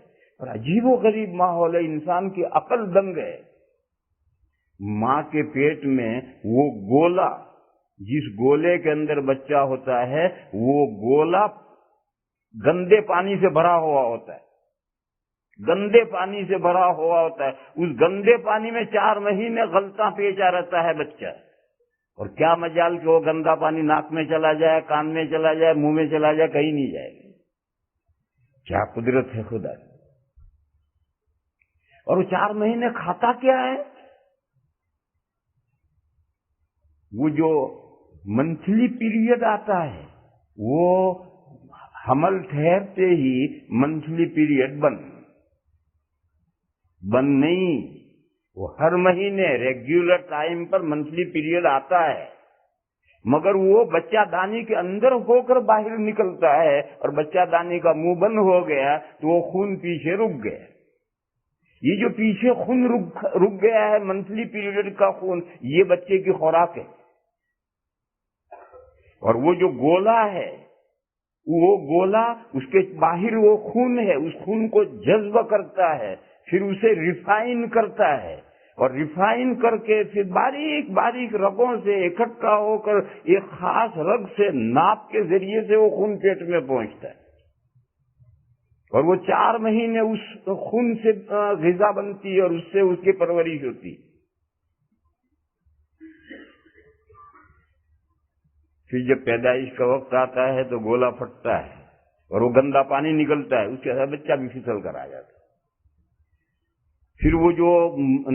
اور عجیب و غریب ماحول ہے، انسان کی عقل دنگ ہے۔ ماں کے پیٹ میں وہ گولا، جس گولے کے اندر بچہ ہوتا ہے، وہ گولا گندے پانی سے بھرا ہوا ہوتا ہے، گندے پانی سے بھرا ہوا ہوتا ہے۔ اس گندے پانی میں 4 مہینے غلطاں پیچا رہتا ہے بچہ، اور کیا مجال کہ وہ گندا پانی ناک میں چلا جائے، کان میں چلا جائے، منہ میں چلا جائے، کہیں نہیں جائے گا۔ کیا قدرت ہے خدا کی۔ اور وہ 4 مہینے کھاتا کیا ہے؟ وہ جو منتھلی پیریڈ آتا ہے، وہ حمل ٹھہرتے ہی منتھلی پیریڈ بند نہیں، وہ ہر مہینے ریگولر ٹائم پر منتھلی پیریڈ آتا ہے، مگر وہ بچہ دانی کے اندر ہو کر باہر نکلتا ہے، اور بچہ دانی کا منہ بند ہو گیا تو وہ خون پیچھے رک گیا۔ یہ جو پیچھے خون رک گیا ہے، منتھلی پیریڈ کا خون، یہ بچے کی خوراک ہے۔ اور وہ جو گولا ہے، وہ گولا، اس کے باہر وہ خون ہے، اس خون کو جذب کرتا ہے، پھر اسے ریفائن کرتا ہے، اور ریفائن کر کے پھر باریک باریک رگوں سے اکٹھا ہو کر ایک خاص رگ سے ناپ کے ذریعے سے وہ خون پیٹ میں پہنچتا ہے، اور وہ 4 مہینے اس خون سے غذا بنتی ہے، اور اس سے اس کی پرورش ہوتی ہے۔ پھر جب پیدائش کا وقت آتا ہے تو گولا پھٹتا ہے، اور وہ گندا پانی نکلتا ہے، اس کے ساتھ بچہ بھی پھسل کر آ جاتا ہے۔ پھر وہ جو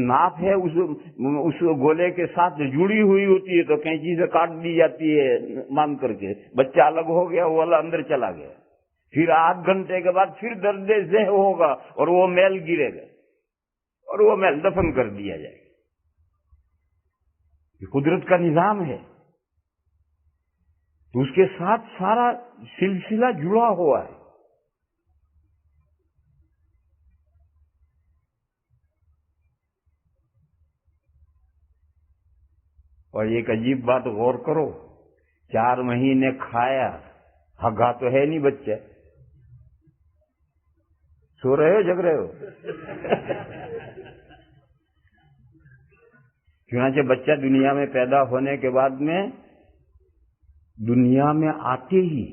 ناپ ہے اس گولے کے ساتھ جڑی ہوئی ہوتی ہے، تو کینچی سے کاٹ دی جاتی ہے باندھ کر کے، بچہ الگ ہو گیا، وہ والا اندر چلا گیا۔ پھر 8 گھنٹے کے بعد پھر درد ذہ ہوگا، اور وہ میل گرے گا، اور وہ میل دفن کر دیا جائے گا۔ یہ قدرت کا نظام ہے، تو اس کے ساتھ سارا سلسلہ جڑا ہوا ہے۔ اور ایک عجیب بات غور کرو، 4 مہینے کھایا، ہگا تو ہے نہیں بچہ، سو رہے ہو جگ رہے ہو؟ چنانچہ بچہ دنیا میں پیدا ہونے کے بعد میں، دنیا میں آتے ہی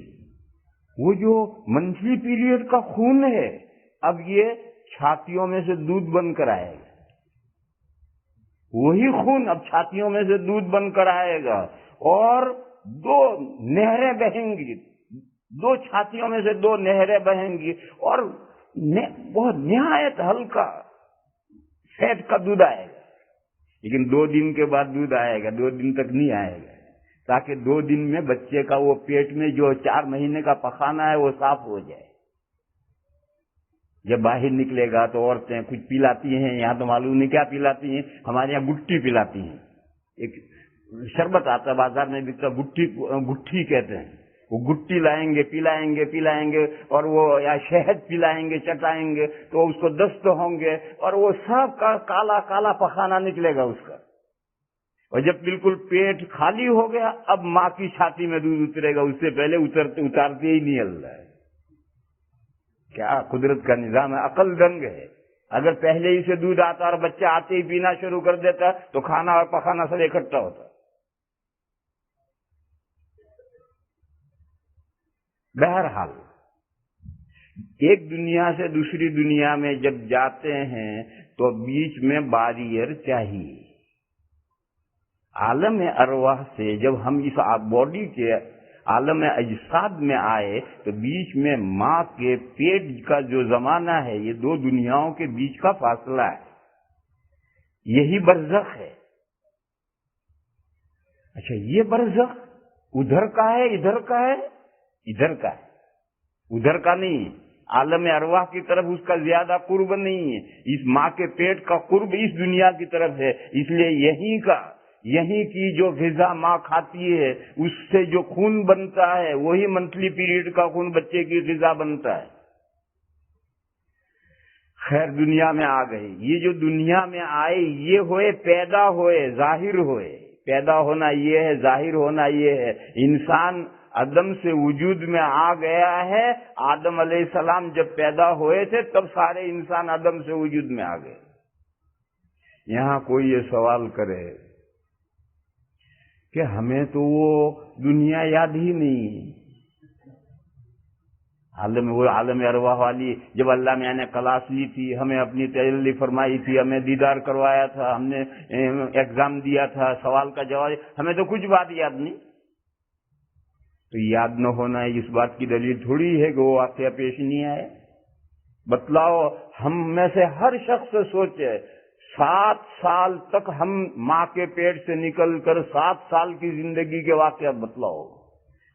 وہ جو منتھلی پیریڈ کا خون ہے، اب یہ چھاتیوں میں سے دودھ بن کر آئے گا، وہی خون اب چھاتیوں میں سے دودھ بن کر آئے گا، اور 2 نہریں بہیں گی، 2 چھاتیوں میں سے 2 نہریں بہیں گی، اور بہت نہایت ہلکا فیٹ کا دودھ آئے گا، لیکن 2 دن کے بعد دودھ آئے گا، 2 دن تک نہیں آئے گا، تاکہ 2 دن میں بچے کا وہ پیٹ میں جو 4 مہینے کا پخانا ہے وہ صاف ہو جائے۔ جب باہر نکلے گا تو عورتیں کچھ پلاتی ہیں، یہاں تو معلوم نہیں کیا پلاتی ہیں، ہمارے یہاں گٹی پلاتی ہیں، ایک شربت آتا ہے بازار میں بکتا، گٹھی کہتے ہیں، وہ گٹی لائیں گے، پلائیں گے، اور وہ یا شہد پلائیں گے، چٹائیں گے، تو اس کو دست ہوں گے، اور وہ سب کا کالا کالا پخانا نکلے گا اس کا، اور جب بالکل پیٹ خالی ہو گیا، اب ماں کی چھاتی میں دودھ اترے گا، اس سے پہلے اتارتے ہی نہیں اللہ ہے۔ کیا قدرت کا نظام ہے، عقل دنگ ہے۔ اگر پہلے ہی سے دودھ آتا اور بچہ آتے ہی پینا شروع کر دیتا تو کھانا اور پخانا سب اکٹھا ہوتا۔ بہرحال ایک دنیا سے دوسری دنیا میں جب جاتے ہیں تو بیچ میں بیریئر چاہیے۔ عالم ارواح سے جب ہم اس باڈی کے عالم اجساد میں آئے تو بیچ میں ماں کے پیٹ کا جو زمانہ ہے، یہ 2 دنیاؤں کے بیچ کا فاصلہ ہے، یہی برزخ ہے۔ اچھا، یہ برزخ ادھر کا ہے ادھر کا ہے؟ ادھر کا ہے، ادھر کا نہیں ہے۔ عالم ارواح کی طرف اس کا زیادہ قرب نہیں ہے، اس ماں کے پیٹ کا قرب اس دنیا کی طرف ہے، اس لیے یہیں کی جو غذا ماں کھاتی ہے، اس سے جو خون بنتا ہے، وہی منتھلی پیریڈ کا خون بچے کی غذا بنتا ہے۔ خیر دنیا میں آ گئے. یہ جو دنیا میں آئے یہ ہوئے پیدا ہوئے ظاہر ہوئے. پیدا ہونا یہ ہے, ظاہر ہونا یہ ہے. انسان عدم سے وجود میں آ گیا ہے. آدم علیہ السلام جب پیدا ہوئے تھے تب سارے انسان عدم سے وجود میں آ گئے. یہاں کوئی یہ سوال کرے کہ ہمیں تو وہ دنیا یاد ہی نہیں. وہ عالم ارواح والی جب اللہ میاں نے کلاس لی تھی, ہمیں اپنی تجلی فرمائی تھی, ہمیں دیدار کروایا تھا, ہم نے ایگزام دیا تھا, سوال کا جواب, ہمیں تو کچھ بات یاد نہیں. تو یاد نہ ہونا اس بات کی دلیل تھوڑی ہے کہ وہ واقعہ پیش نہیں آئے. بتلاؤ, ہم میں سے ہر شخص سوچے 7 سال تک ہم ماں کے پیٹ سے نکل کر 7 سال کی زندگی کے واقعات بتلاؤ.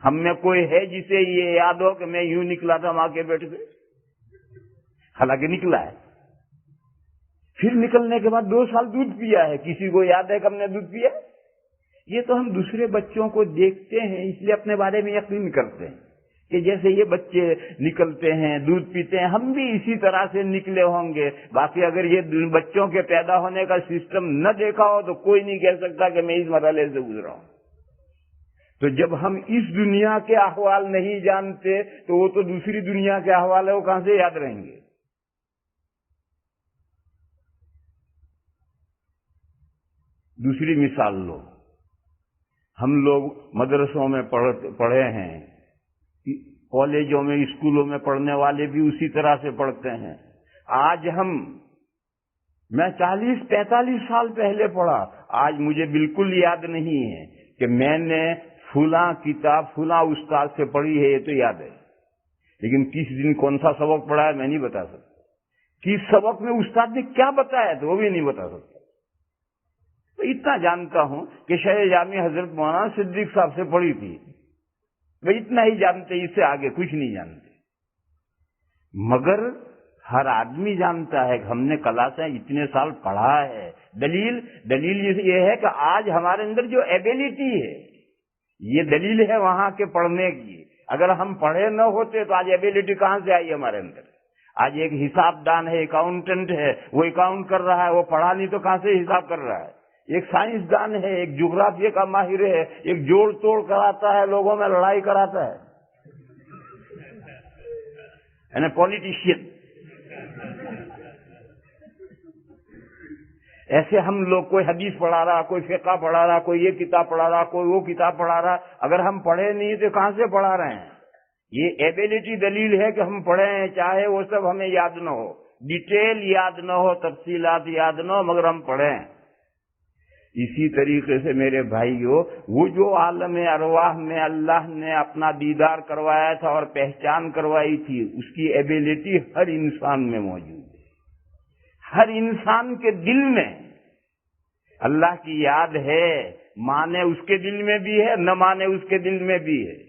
ہم میں کوئی ہے جسے یہ یاد ہو کہ میں یوں نکلا تھا ماں کے پیٹ سے؟ حالانکہ نکلا ہے. پھر نکلنے کے بعد 2 سال دودھ پیا ہے. کسی کو یاد ہے کہ ہم نے دودھ پیا؟ یہ تو ہم دوسرے بچوں کو دیکھتے ہیں اس لیے اپنے بارے میں یقین کرتے ہیں کہ جیسے یہ بچے نکلتے ہیں دودھ پیتے ہیں ہم بھی اسی طرح سے نکلے ہوں گے. باقی اگر یہ بچوں کے پیدا ہونے کا سسٹم نہ دیکھا ہو تو کوئی نہیں کہہ سکتا کہ میں اس مرحلے سے گزرا ہوں. تو جب ہم اس دنیا کے احوال نہیں جانتے تو وہ تو دوسری دنیا کے احوال ہے, وہ کہاں سے یاد رہیں گے؟ دوسری مثال لو, ہم لوگ مدرسوں میں پڑھے ہیں, کالجوں میں اسکولوں میں پڑھنے والے بھی اسی طرح سے پڑھتے ہیں. آج میں 40-45 سال پہلے پڑھا, آج مجھے بالکل یاد نہیں ہے کہ میں نے فلاں کتاب فلاں استاد سے پڑھی ہے. یہ تو یاد ہے, لیکن کس دن کون سا سبق پڑھا ہے میں نہیں بتا سکتا. کس سبق میں استاد نے کیا بتایا تو وہ بھی نہیں بتا سکتا. تو اتنا جانتا ہوں کہ شیخ جامع حضرت مولانا صدیق صاحب سے پڑھی تھی, وہ اتنا ہی جانتے, اس سے آگے کچھ نہیں جانتے. مگر ہر آدمی جانتا ہے کہ ہم نے کلاسیں اتنے سال پڑھا ہے. دلیل یہ ہے کہ آج ہمارے اندر جو ایبیلٹی ہے یہ دلیل ہے وہاں کے پڑھنے کی. اگر ہم پڑھے نہ ہوتے تو آج ایبیلٹی کہاں سے آئی ہمارے اندر؟ آج ایک حساب دان ہے, اکاؤنٹنٹ ہے, وہ اکاؤنٹ کر رہا ہے, وہ پڑھا نہیں تو کہاں سے حساب کر رہا ہے. ایک سائنس دان ہے, ایک جغرافیہ کا ماہر ہے, ایک جوڑ توڑ کراتا ہے, لوگوں میں لڑائی کراتا ہے, یعنی پولیٹیشین. ایسے ہم لوگ کوئی حدیث پڑھا رہا, کوئی فقہ پڑھا رہا, کوئی یہ کتاب پڑھا رہا, کوئی وہ کتاب پڑھا رہا. اگر ہم پڑھے نہیں تو کہاں سے پڑھا رہے ہیں؟ یہ ایبیلٹی دلیل ہے کہ ہم پڑھے ہیں, چاہے وہ سب ہمیں یاد نہ ہو, ڈیٹیل یاد نہ ہو, تفصیلات یاد نہ ہو, مگر ہم پڑھے ہیں. اسی طریقے سے میرے بھائیو, وہ جو عالم ارواح میں اللہ نے اپنا دیدار کروایا تھا اور پہچان کروائی تھی, اس کی ایبیلٹی ہر انسان میں موجود ہے. ہر انسان کے دل میں اللہ کی یاد ہے, مانے اس کے دل میں بھی ہے, نہ مانے اس کے دل میں بھی ہے.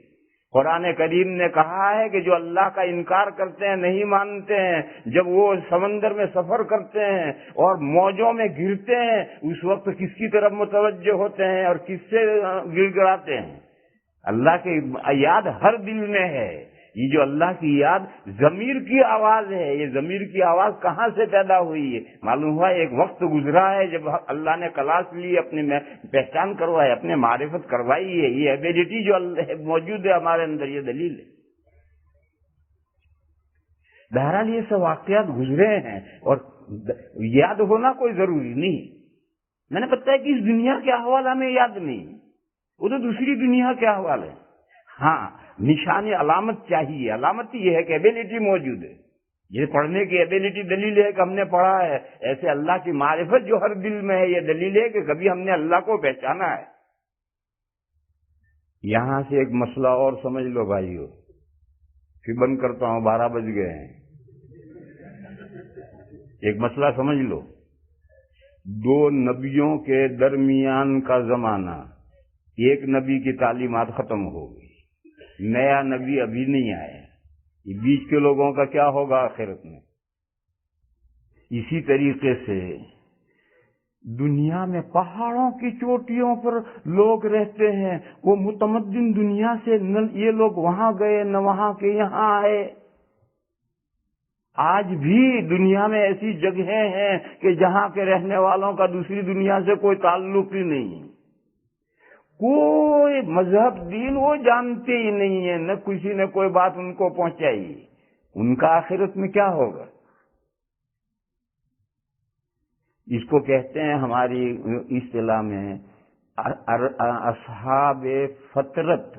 قرآن کریم نے کہا ہے کہ جو اللہ کا انکار کرتے ہیں, نہیں مانتے ہیں, جب وہ سمندر میں سفر کرتے ہیں اور موجوں میں گرتے ہیں, اس وقت کس کی طرف متوجہ ہوتے ہیں اور کس سے گر گراتے ہیں؟ اللہ کی یاد ہر دل میں ہے. یہ جو اللہ کی یاد ضمیر کی آواز ہے, یہ ضمیر کی آواز کہاں سے پیدا ہوئی ہے؟ معلوم ہوا ایک وقت گزرا ہے جب اللہ نے کلاس لی, اپنی پہچان کروائی, اپنے معرفت کروائی ہے. یہ ایبیلٹی جو موجود ہے ہمارے اندر, یہ دلیل ہے. بہرحال یہ سب واقعات گزرے ہیں اور یاد ہونا کوئی ضروری نہیں. میں نے بتایا کہ اس دنیا کے احوال ہمیں یاد نہیں, وہ تو دوسری دنیا کے احوال ہے. ہاں, نشانی علامت چاہیے. علامت یہ ہے کہ ایبیلٹی موجود ہے. یہ پڑھنے کی ایبیلٹی دلیل ہے کہ ہم نے پڑھا ہے. ایسے اللہ کی معرفت جو ہر دل میں ہے, یہ دلیل ہے کہ کبھی ہم نے اللہ کو پہچانا ہے. یہاں سے ایک مسئلہ اور سمجھ لو بھائیو, پھر بند کرتا ہوں, 12 بج گئے ہیں. ایک مسئلہ سمجھ لو, 2 نبیوں کے درمیان کا زمانہ, ایک نبی کی تعلیمات ختم ہو گئی, نیا نبی ابھی نہیں آیا. یہ بیچ کے لوگوں کا کیا ہوگا آخرت میں؟ اسی طریقے سے دنیا میں پہاڑوں کی چوٹیوں پر لوگ رہتے ہیں, وہ متمدن دنیا سے یہ لوگ وہاں گئے, نہ وہاں کے یہاں آئے. آج بھی دنیا میں ایسی جگہیں ہیں کہ جہاں کے رہنے والوں کا دوسری دنیا سے کوئی تعلق ہی نہیں ہے، کوئی مذہب دین وہ جانتے ہی نہیں ہے، نہ کسی نے کوئی بات ان کو پہنچائی، ان کا آخرت میں کیا ہوگا؟ اس کو کہتے ہیں ہماری اصطلاح میں اصحاب فطرت۔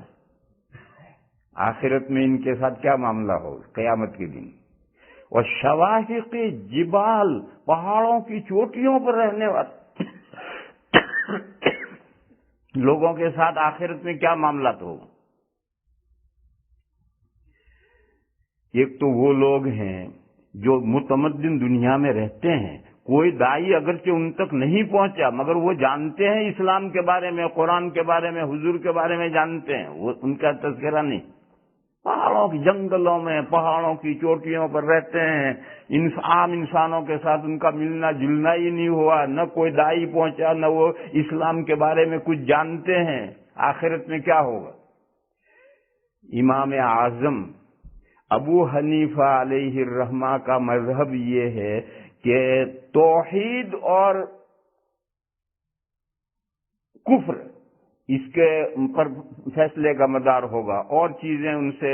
آخرت میں ان کے ساتھ کیا معاملہ ہوگا قیامت کے دن؟ اور شواہق جبال، پہاڑوں کی چوٹیوں پر رہنے والے لوگوں کے ساتھ آخرت میں کیا معاملات ہوگا؟ ایک تو وہ لوگ ہیں جو متمدن دنیا میں رہتے ہیں، کوئی دائی اگرچہ ان تک نہیں پہنچا مگر وہ جانتے ہیں اسلام کے بارے میں، قرآن کے بارے میں، حضور کے بارے میں جانتے ہیں، وہ ان کا تذکرہ نہیں۔ پہاڑوں کی جنگلوں میں، پہاڑوں کی چوٹیوں پر رہتے ہیں، عام انسانوں کے ساتھ ان کا ملنا جلنا ہی نہیں ہوا، نہ کوئی دائی پہنچا، نہ وہ اسلام کے بارے میں کچھ جانتے ہیں، آخرت میں کیا ہوگا؟ امام اعظم ابو حنیفہ علیہ الرحمہ کا مذہب یہ ہے کہ توحید اور کفر اس کے پر فیصلے کا مدار ہوگا، اور چیزیں ان سے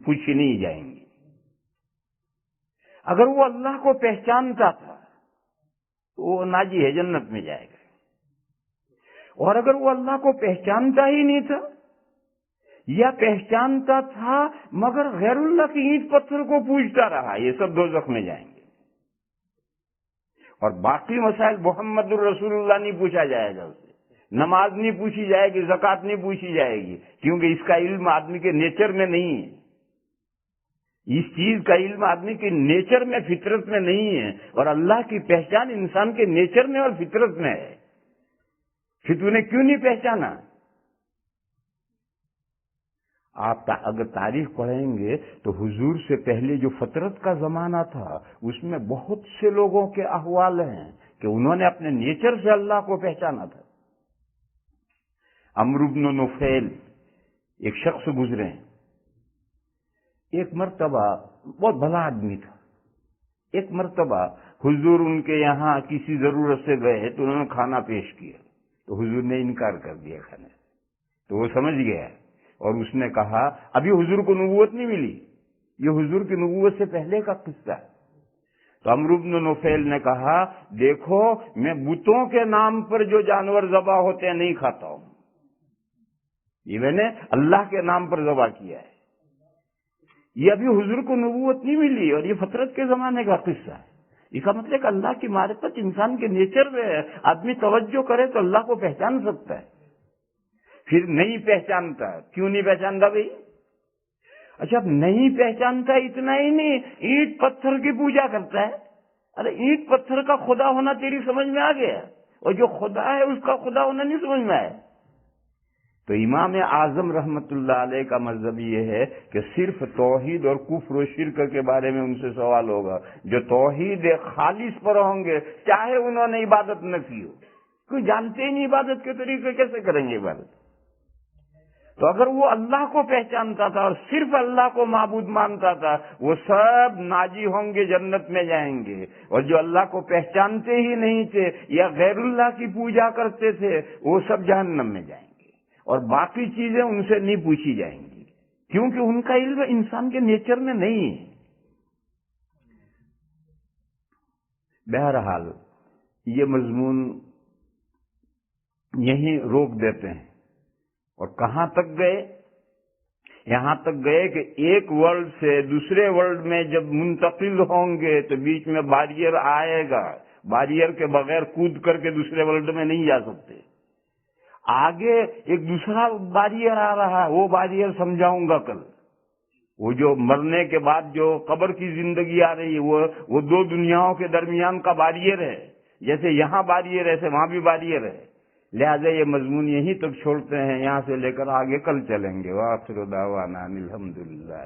پوچھی نہیں جائیں گی۔ اگر وہ اللہ کو پہچانتا تھا تو وہ ناجی ہے، جنت میں جائے گا، اور اگر وہ اللہ کو پہچانتا ہی نہیں تھا یا پہچانتا تھا مگر غیر اللہ کی اینٹ پتھر کو پوجتا رہا، یہ سب دوزخ میں جائیں گے۔ اور باقی مسائل محمد الرسول اللہ نہیں پوچھا جائے گا، اسے نماز نہیں پوچھی جائے گی، زکوٰۃ نہیں پوچھی جائے گی، کیونکہ اس کا علم آدمی کے نیچر میں نہیں ہے، اس چیز کا علم آدمی کے نیچر میں، فطرت میں نہیں ہے، اور اللہ کی پہچان انسان کے نیچر میں اور فطرت میں ہے۔ پھر تو نے کیوں نہیں پہچانا؟ آپ اگر تاریخ پڑھیں گے تو حضور سے پہلے جو فطرت کا زمانہ تھا اس میں بہت سے لوگوں کے احوال ہیں کہ انہوں نے اپنے نیچر سے اللہ کو پہچانا تھا۔ عمرو بن نفیل ایک شخص گزرے ہیں، ایک مرتبہ بہت بھلا آدمی تھا، ایک مرتبہ حضور ان کے یہاں کسی ضرورت سے گئے تو انہوں نے کھانا پیش کیا تو حضور نے انکار کر دیا کھانے سے، تو وہ سمجھ گیا اور اس نے کہا ابھی حضور کو نبوت نہیں ملی، یہ حضور کی نبوت سے پہلے کا قصہ ہے۔ تو عمرو بن نفیل نے کہا دیکھو میں بتوں کے نام پر جو جانور ذبح ہوتے ہیں نہیں کھاتا ہوں، یہ میں نے اللہ کے نام پر ذبح کیا ہے، یہ ابھی حضور کو نبوت نہیں ملی اور یہ فطرت کے زمانے کا قصہ ہے۔ اس کا مطلب کہ اللہ کی معرفت انسان کے نیچر میں ہے، آدمی توجہ کرے تو اللہ کو پہچان سکتا ہے، پھر نہیں پہچانتا، کیوں نہیں پہچانتا بھائی؟ اچھا نہیں پہچانتا اتنا ہی نہیں، اینٹ پتھر کی پوجا کرتا ہے، ارے اینٹ پتھر کا خدا ہونا تیری سمجھ میں آ گیا، اور جو خدا ہے اس کا خدا ہونا نہیں سمجھ میں آیا۔ تو امام اعظم رحمت اللہ علیہ کا مذہب یہ ہے کہ صرف توحید اور کفر و شرک کے بارے میں ان سے سوال ہوگا، جو توحید خالص پر ہوں گے چاہے انہوں نے عبادت نہ کی ہو، کوئی جانتے ہی نہیں عبادت کے طریقے کیسے کریں گے عبادت۔ تو اگر وہ اللہ کو پہچانتا تھا اور صرف اللہ کو معبود مانتا تھا وہ سب ناجی ہوں گے، جنت میں جائیں گے، اور جو اللہ کو پہچانتے ہی نہیں تھے یا غیر اللہ کی پوجا کرتے تھے وہ سب جہنم میں جائیں گے، اور باقی چیزیں ان سے نہیں پوچھی جائیں گی کیونکہ ان کا علم انسان کے نیچر میں نہیں ہے۔ بہرحال یہ مضمون یہیں روک دیتے ہیں، اور کہاں تک گئے؟ یہاں تک گئے کہ ایک ورلڈ سے دوسرے ورلڈ میں جب منتقل ہوں گے تو بیچ میں بیریئر آئے گا، بیریئر کے بغیر کود کر کے دوسرے ورلڈ میں نہیں جا سکتے۔ آگے ایک دوسرا بیریئر آ رہا ہے، وہ بیریئر سمجھاؤں گا کل، وہ جو مرنے کے بعد جو قبر کی زندگی آ رہی ہے وہ دو دنیاؤں کے درمیان کا بیریئر ہے، جیسے یہاں بیریئر ہے ایسے وہاں بھی بیریئر ہے۔ لہذا یہ مضمون یہیں تک چھوڑتے ہیں، یہاں سے لے کر آگے کل چلیں گے۔ وآخر دعوانا الحمدللہ۔